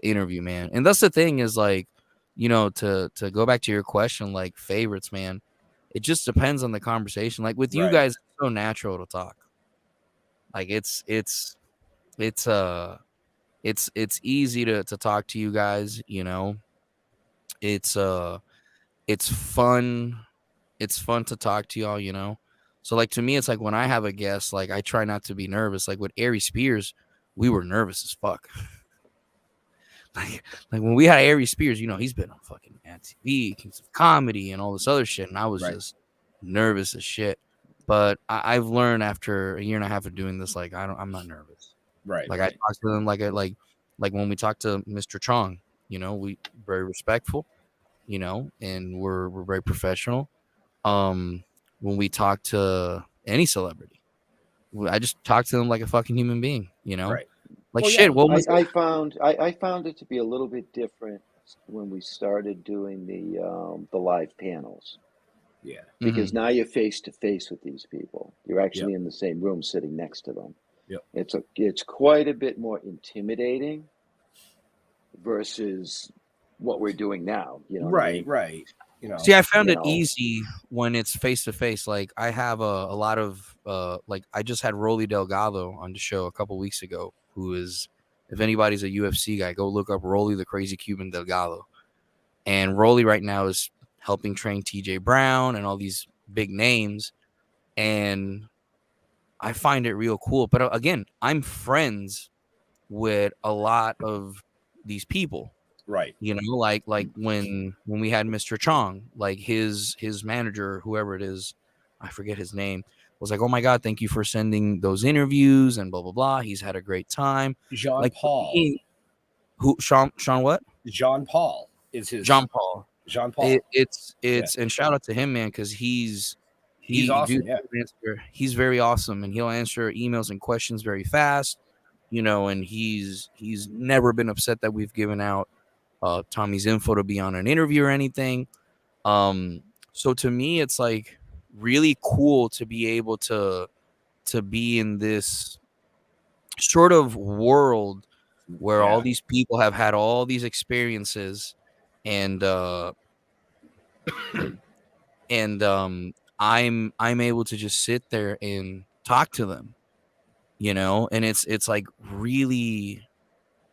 S8: interview, man. And that's the thing is, like, you know, to go back to your question, like, favorites, man, it just depends on the conversation. Like, with you guys, it's so natural to talk. Like, it's easy to talk to you guys, you know. It's fun. It's fun to talk to y'all, you know. So, like, to me, it's like when I have a guest, like, I try not to be nervous. Like with Ari Spears, we were nervous as fuck. like when we had Ari Spears, you know, he's been on fucking TV, Kings of Comedy, and all this other shit, and I was just nervous as shit. But I've learned after a year and a half of doing this, like, I'm not nervous.
S7: Right.
S8: Like, I talk to them like when we talk to Mr. Chong, you know, we very respectful, you know, and we're very professional. When we talk to any celebrity, I just talk to them like a fucking human being, you know.
S7: Right.
S8: Like,
S6: Well,
S8: shit.
S6: yeah,
S8: What was
S6: I found it to be a little bit different when we started doing the live panels.
S7: Yeah.
S6: Because now you're face to face with these people. You're actually in the same room, sitting next to them.
S7: Yep.
S6: It's quite a bit more intimidating versus what we're doing now. You know.
S7: Right.
S6: I mean?
S7: Right. You know.
S8: See, I found it easy when it's face to face. Like, I have a lot of like, I just had Rolly Delgado on the show a couple weeks ago, who is, if anybody's a UFC guy, go look up Rolly the Crazy Cuban Delgado. And Rolly right now is helping train TJ Brown and all these big names. And I find it real cool. But again, I'm friends with a lot of these people.
S7: Right.
S8: You know, like when we had Mr. Chong, like his manager, whoever it is, I forget his name, was like, oh my God, thank you for sending those interviews and blah, blah, blah. He's had a great time.
S7: Jean
S8: like,
S7: Paul.
S8: Sean what?
S7: Jean Paul is his.
S8: Jean Paul.
S7: Jean Paul.
S8: It's and shout out to him, man, because he's
S7: awesome.
S8: He's very awesome, and he'll answer emails and questions very fast, you know, and he's never been upset that we've given out Tommy's info to be on an interview or anything. So to me, it's like really cool to be able to be in this sort of world where all these people have had all these experiences, and I'm able to just sit there and talk to them, you know, and it's like really,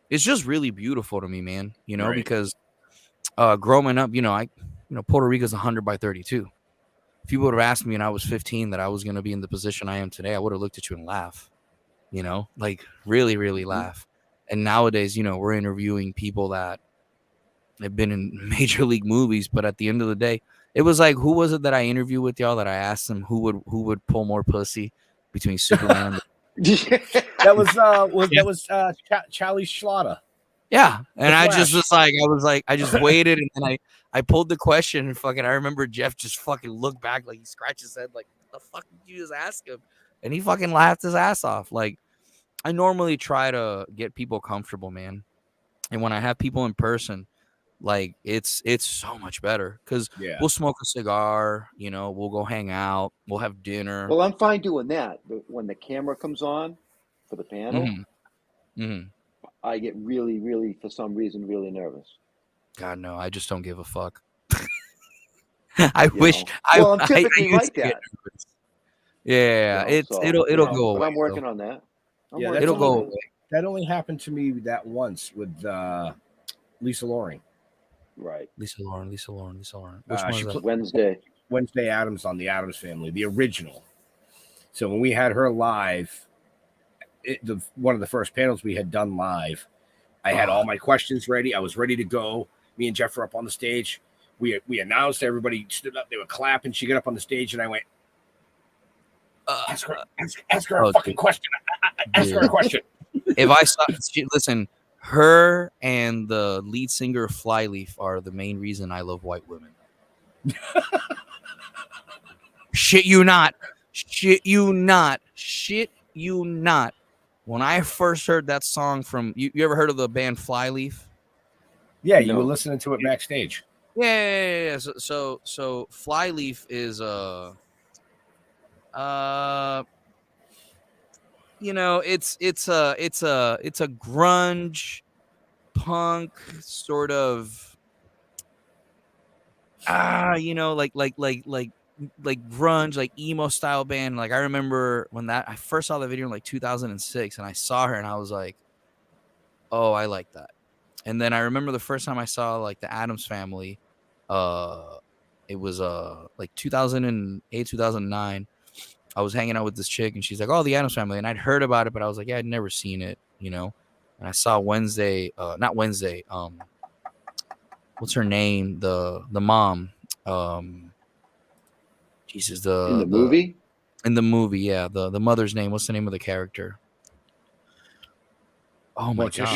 S8: it's just really beautiful to me, man, you know, because growing up, Puerto Rico's 100 by 32. If you would have asked me when I was 15 that I was going to be in the position I am today, I would have looked at you and laughed, like really, really laugh. And nowadays, we're interviewing people that have been in major league movies, but at the end of the day, it was like, who was it that I interviewed with y'all that I asked them who would pull more pussy between Superman and
S7: that was Charlie Schlatter.
S8: Yeah, and I just was like, I just waited, and then I pulled the question, and fucking, I remember Jeff just fucking looked back, like he scratched his head, like, the fuck did you just ask him? And he fucking laughed his ass off. Like, I normally try to get people comfortable, man, and when I have people in person, like, it's so much better because we'll smoke a cigar, we'll go hang out, we'll have dinner.
S6: Well, I'm fine doing that, but when the camera comes on for the panel, I get really, really, for some reason, really nervous.
S8: God, no, I just don't give a fuck. I wish.
S6: Well, I'm typically like that.
S8: Yeah, it'll go away.
S6: I'm working on that.
S8: It'll go away.
S7: That only happened to me that once with Lisa Loring.
S6: Right.
S8: Lisa Loring. Which one was
S6: that?
S7: Wednesday Addams on the Addams Family, the original. So when we had her live, one of the first panels we had done live, I had all my questions ready. I was ready to go. Me and Jeff were up on the stage. We announced, everybody stood up. They were clapping. She got up on the stage, and I went, ask her a fucking question. Ask her a question.
S8: If I saw, listen, her and the lead singer of Flyleaf are the main reason I love white women. Shit you not. When I first heard that song from you ever heard of the band Flyleaf?
S7: Yeah, you were listening to it backstage.
S8: Yeah. So Flyleaf is it's a grunge punk sort of like grunge, like emo style band. Like I remember when I first saw the video in like 2006 and I saw her and I was like, oh, I like that. And then I remember the first time I saw like the Addams Family, it was like 2008, 2009. I was hanging out with this chick and she's like, oh, the Addams Family. And I'd heard about it, but I was like, yeah, I'd never seen it, And I saw not Wednesday. What's her name? The mom. Jesus,
S6: in the movie?
S8: In the movie, yeah. The mother's name. What's the name of the character? Oh my god.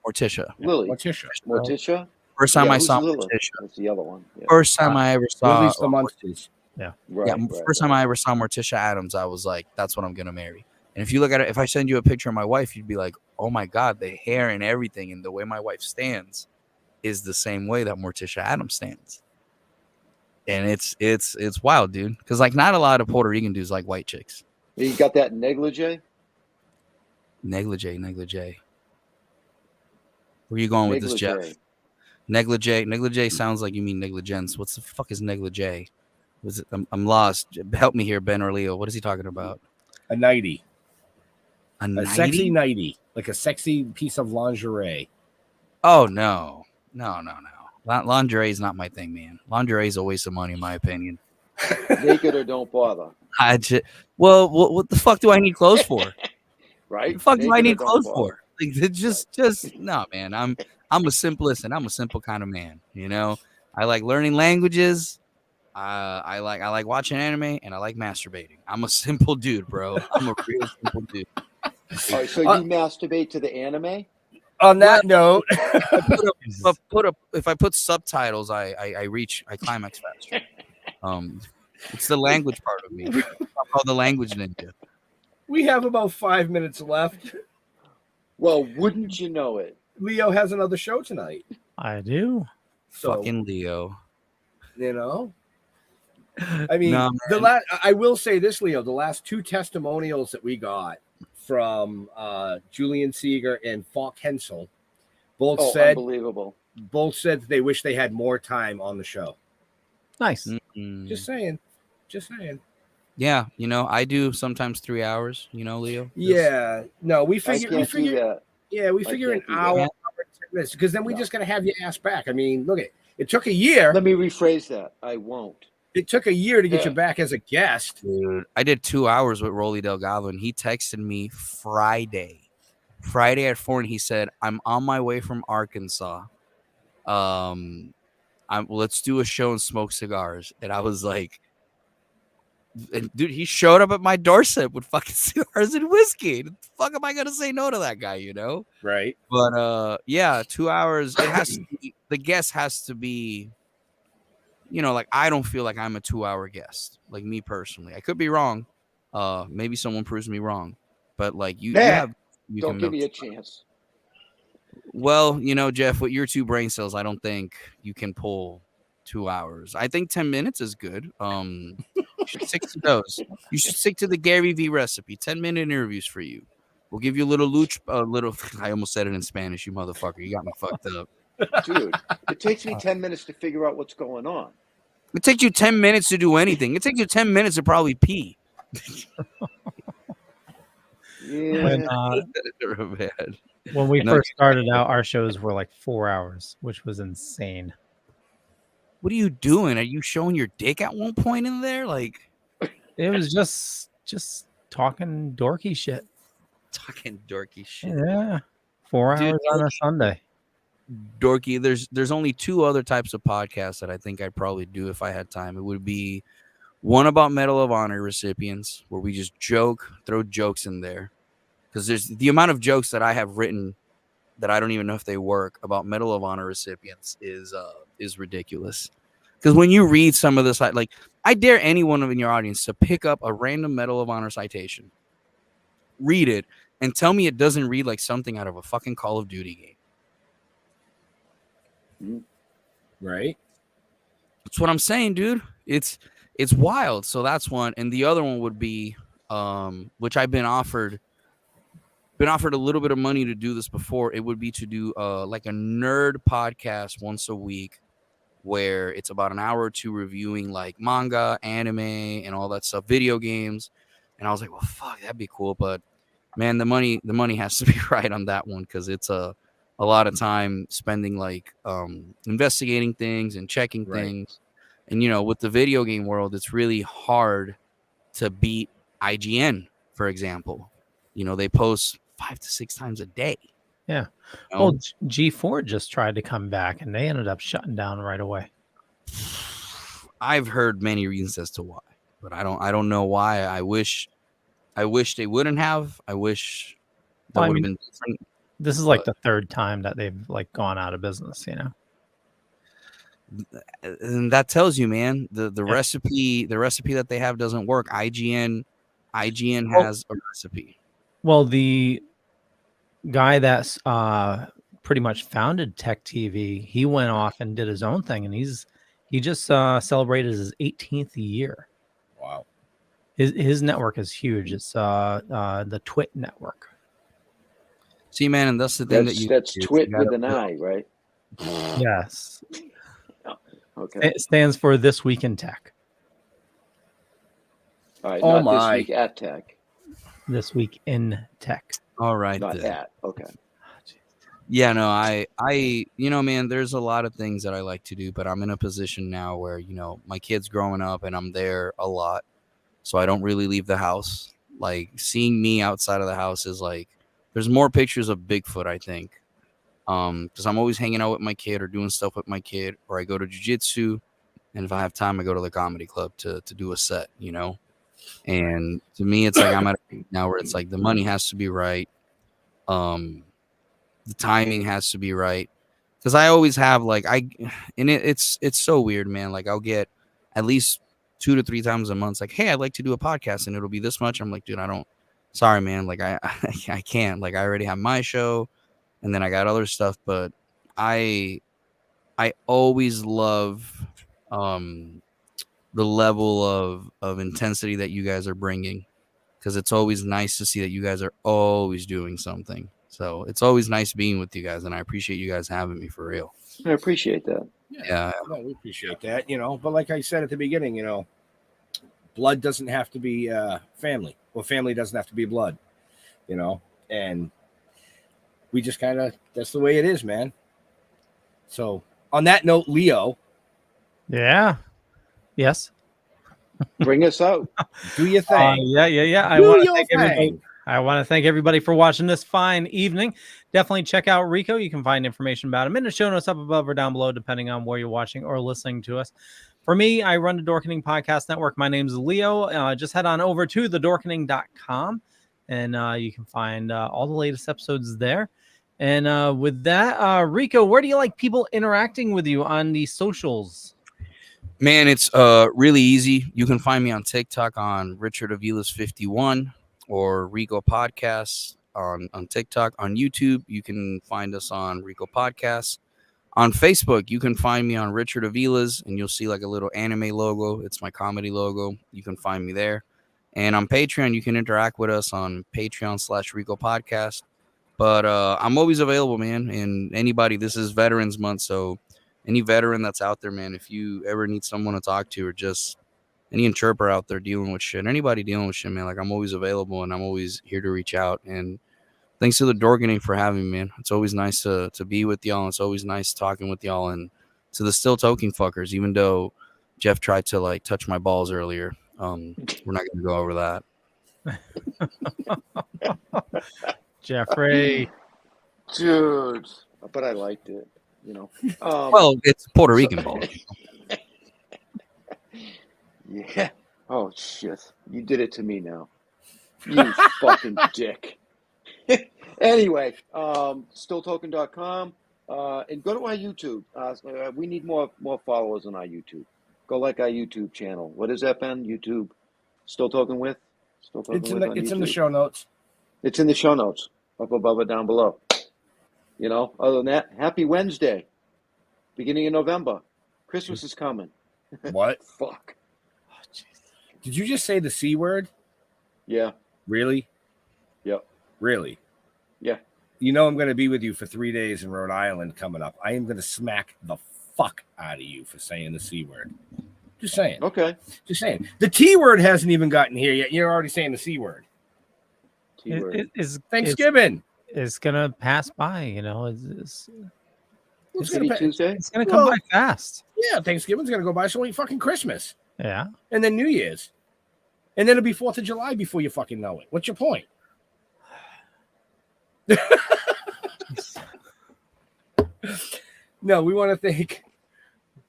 S8: Morticia.
S6: Lily.
S7: Morticia.
S8: First time I saw Morticia.
S6: That's the other one. Yeah.
S8: First time I ever saw
S7: Lily's the Munsters.
S5: Yeah.
S8: First time I ever saw Morticia Addams, I was like, that's what I'm gonna marry. And if you look at it, if I send you a picture of my wife, you'd be like, oh my god, the hair and everything and the way my wife stands is the same way that Morticia Addams stands. And it's wild, dude. Because like not a lot of Puerto Rican dudes like white chicks.
S6: You got that negligee?
S8: Negligee. Where you going with this, Jeff? Negligee sounds like you mean negligence. What the fuck is negligee? Was it? I'm lost. Help me here, Ben or Leo. What is he talking about?
S7: A nightie.
S8: A
S7: sexy nightie, like a sexy piece of lingerie.
S8: Oh no. Lingerie is not my thing, man. Lingerie is a waste of money, in my opinion.
S6: Naked or don't bother.
S8: Well, what the fuck do I need clothes for?
S6: Right?
S8: What the fuck do I need clothes for? Like, just no, man. I'm a simplest and I'm a simple kind of man. I like learning languages. I like watching anime and I like masturbating. I'm a simple dude, bro. I'm a real simple dude.
S6: All right, so you masturbate to the anime?
S7: On that note,
S8: if I put subtitles, I climax faster. It's the language part of me. I'm called the language ninja.
S7: We have about 5 minutes left.
S6: Well, wouldn't you know it?
S7: Leo has another show tonight.
S5: I do.
S7: So,
S8: fucking Leo.
S7: I mean, I will say this, Leo. The last two testimonials that we got from Julian Seeger and Falk Hensel both said
S6: unbelievable.
S7: Both said that they wish they had more time on the show.
S5: Nice.
S8: Mm-hmm.
S7: Just saying.
S8: Yeah, I do sometimes 3 hours, Leo.
S7: Yeah. No, we figure
S6: that.
S7: Yeah, we figure an hour, 10 this, because then we're just going to have your ass back. I mean, look, it took a year.
S6: Let me rephrase that. I won't.
S7: It took a year to get you back as a guest.
S8: Dude, I did 2 hours with Rolly Delgado, and he texted me Friday at 4, and he said, "I'm on my way from Arkansas. Let's do a show and smoke cigars." And I was like, dude, he showed up at my doorstep with fucking cigars and whiskey. The fuck am I gonna say no to that guy, you know?
S7: Right.
S8: But yeah, 2 hours. It has to be, the guest has to be, you know, like I don't feel like I'm a 2-hour guest, like me personally. I could be wrong. Maybe someone proves me wrong, but like you
S6: don't give me a chance.
S8: Well, you know, Jeff, with your 2 brain cells, I don't think you can pull 2 hours. I think 10 minutes is good. You should stick to those. You should stick to the Gary V recipe. 10-minute interviews for you. We'll give you a little I almost said it in Spanish, you motherfucker. You got me fucked up.
S6: Dude, it takes me 10 minutes to figure out what's going on.
S8: It takes you 10 minutes to do anything. It takes you 10 minutes to probably pee.
S6: Yeah.
S5: When we first started out, our shows were like 4 hours, which was insane.
S8: What are you doing? Are you showing your dick at one point in there? Like,
S5: it was just talking dorky shit.
S8: Talking dorky shit.
S5: Yeah. 4 hours on a Sunday.
S8: Dorky, there's only 2 other types of podcasts that I think I'd probably do if I had time. It would be one about Medal of Honor recipients, where we just throw jokes in there. Because there's the amount of jokes that I have written that I don't even know if they work about Medal of Honor recipients is ridiculous. Because when you read some of this, like I dare anyone in your audience to pick up a random Medal of Honor citation, read it, and tell me it doesn't read like something out of a fucking Call of Duty game.
S7: Right.
S8: That's what I'm saying, dude. It's wild. So that's one. And the other one would be, which I've been offered a little bit of money to do this before. It would be to do like a nerd podcast once a week, where it's about an hour or 2 reviewing like manga, anime, and all that stuff, video games. And I was like, well, fuck, that'd be cool. But man, the money has to be right on that one, because it's a lot of time spending like investigating things and checking things. And, you know, with the video game world, it's really hard to beat IGN, for example. You know, they post 5 to 6 times a day.
S5: Yeah.
S8: You know?
S5: Well, G4 just tried to come back, and they ended up shutting down right away.
S8: I've heard many reasons as to why, but I don't know why. I wish they wouldn't have. I wish that would have been different.
S5: This is like the 3rd time that they've like gone out of business, you know.
S8: And that tells you, man, the recipe that they have doesn't work. IGN has a recipe.
S5: Well, the guy that's pretty much founded Tech TV, he went off and did his own thing, and he just celebrated his 18th year.
S7: Wow.
S5: His network is huge. It's the Twit network.
S8: See, man, and that's the thing
S6: that's Twit with an I, right?
S5: Yes.
S6: Okay.
S5: It stands for This Week in Tech.
S6: All right. Oh, not This Week at Tech.
S5: This Week in Tech.
S8: All right.
S6: Not at. Okay.
S8: Yeah, no, I, you know, man, there's a lot of things that I like to do, but I'm in a position now where, you know, my kid's growing up and I'm there a lot. So I don't really leave the house. Like, seeing me outside of the house is like, there's more pictures of Bigfoot, I think. Because I'm always hanging out with my kid or doing stuff with my kid, or I go to jiu-jitsu, and if I have time, I go to the comedy club to do a set, you know. And to me, it's like I'm at a point now where it's like the money has to be right, the timing has to be right, because I always have like it's so weird, man. Like I'll get at least 2 to 3 times a month, like, hey, I'd like to do a podcast, and it'll be this much. I'm like, dude, sorry, man, like I can't. Like I already have my show. And then I got other stuff, but I always love the level of intensity that you guys are bringing, because it's always nice to see that you guys are always doing something. So it's always nice being with you guys, and I appreciate you guys having me, for real.
S6: I appreciate that.
S8: Yeah.
S7: No, we appreciate that, you know. But like I said at the beginning, you know, blood doesn't have to be family. Well, family doesn't have to be blood, you know, and we just kind of, that's the way it is, man. So on that note, Leo.
S5: Yeah. Yes.
S6: Bring us out.
S7: Do your thing.
S5: Yeah. I want to thank everybody for watching this fine evening. Definitely check out Rico. You can find information about him in the show notes up above or down below, depending on where you're watching or listening to us. For me, I run the Dorkening Podcast Network. My name's Leo. Just head on over to thedorkening.com, and you can find all the latest episodes there. And with that, Rico, where do you like people interacting with you on the socials?
S8: Man, it's really easy. You can find me on TikTok on Richard Aviles 51 or Rico Podcasts on TikTok. On YouTube, you can find us on Rico Podcasts. On Facebook, you can find me on Richard Aviles, and you'll see like a little anime logo. It's my comedy logo. You can find me there. And on Patreon, you can interact with us on Patreon/Rico Podcast. But I'm always available, man. And anybody, this is Veterans Month, so any veteran that's out there, man, if you ever need someone to talk to or just any interpreter out there dealing with shit, anybody dealing with shit, man, like I'm always available and I'm always here to reach out. And thanks to the Dorkening for having me, man. It's always nice to be with y'all. It's always nice talking with y'all. And to the Still Toking fuckers, even though Jeff tried to like touch my balls earlier, we're not going to go over
S5: that. Jeffrey.
S6: Dude, but I liked it, you know.
S8: Well, it's Puerto Rican balls.
S6: Yeah. Oh, shit. You did it to me now. You fucking dick. Anyway, stilltoking.com, and go to our YouTube. We need more followers on our YouTube. Go like our YouTube channel. What is that, Ben? YouTube? Still Talking with? Still Talking with.
S7: It's in the show notes.
S6: It's in the show notes, up above or down below. You know, other than that, happy Wednesday. Beginning of November. Christmas is coming.
S7: What?
S6: Fuck.
S5: Oh,
S7: did you just say the C word?
S6: Yeah.
S7: Really?
S6: Yep.
S7: Really?
S6: Yeah.
S7: You know I'm going to be with you for 3 days in Rhode Island coming up. I am going to smack the fuck out of you for saying the C word. Just saying.
S6: Okay.
S7: Just saying. The T word hasn't even gotten here yet. You're already saying the C word.
S6: T word.
S7: Thanksgiving.
S5: It's going to pass by, you know. It's
S6: Tuesday?
S5: It's going to come by fast.
S7: Yeah, Thanksgiving's going to go by, so ain't fucking Christmas.
S5: Yeah.
S7: And then New Year's. And then it'll be 4th of July before you fucking know it. What's your point? No, we want to thank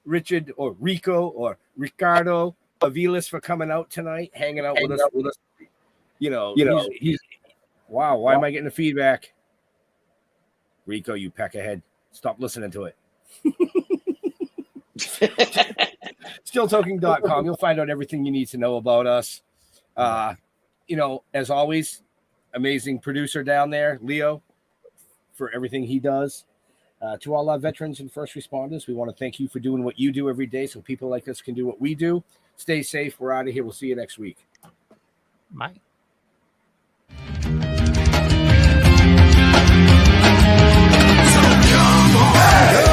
S7: Richard or Rico or Ricardo Aviles for coming out tonight, hanging out with us. You know, he's wow. Why am I getting the feedback? Rico, you peckerhead. Stop listening to it. StillToking.com. You'll find out everything you need to know about us. You know, as always, amazing producer down there, Leo, for everything he does. To all our veterans and first responders, we want to thank you for doing what you do every day so people like us can do what we do. Stay safe. We're out of here. We'll see you next week.
S5: Bye.
S9: So come on.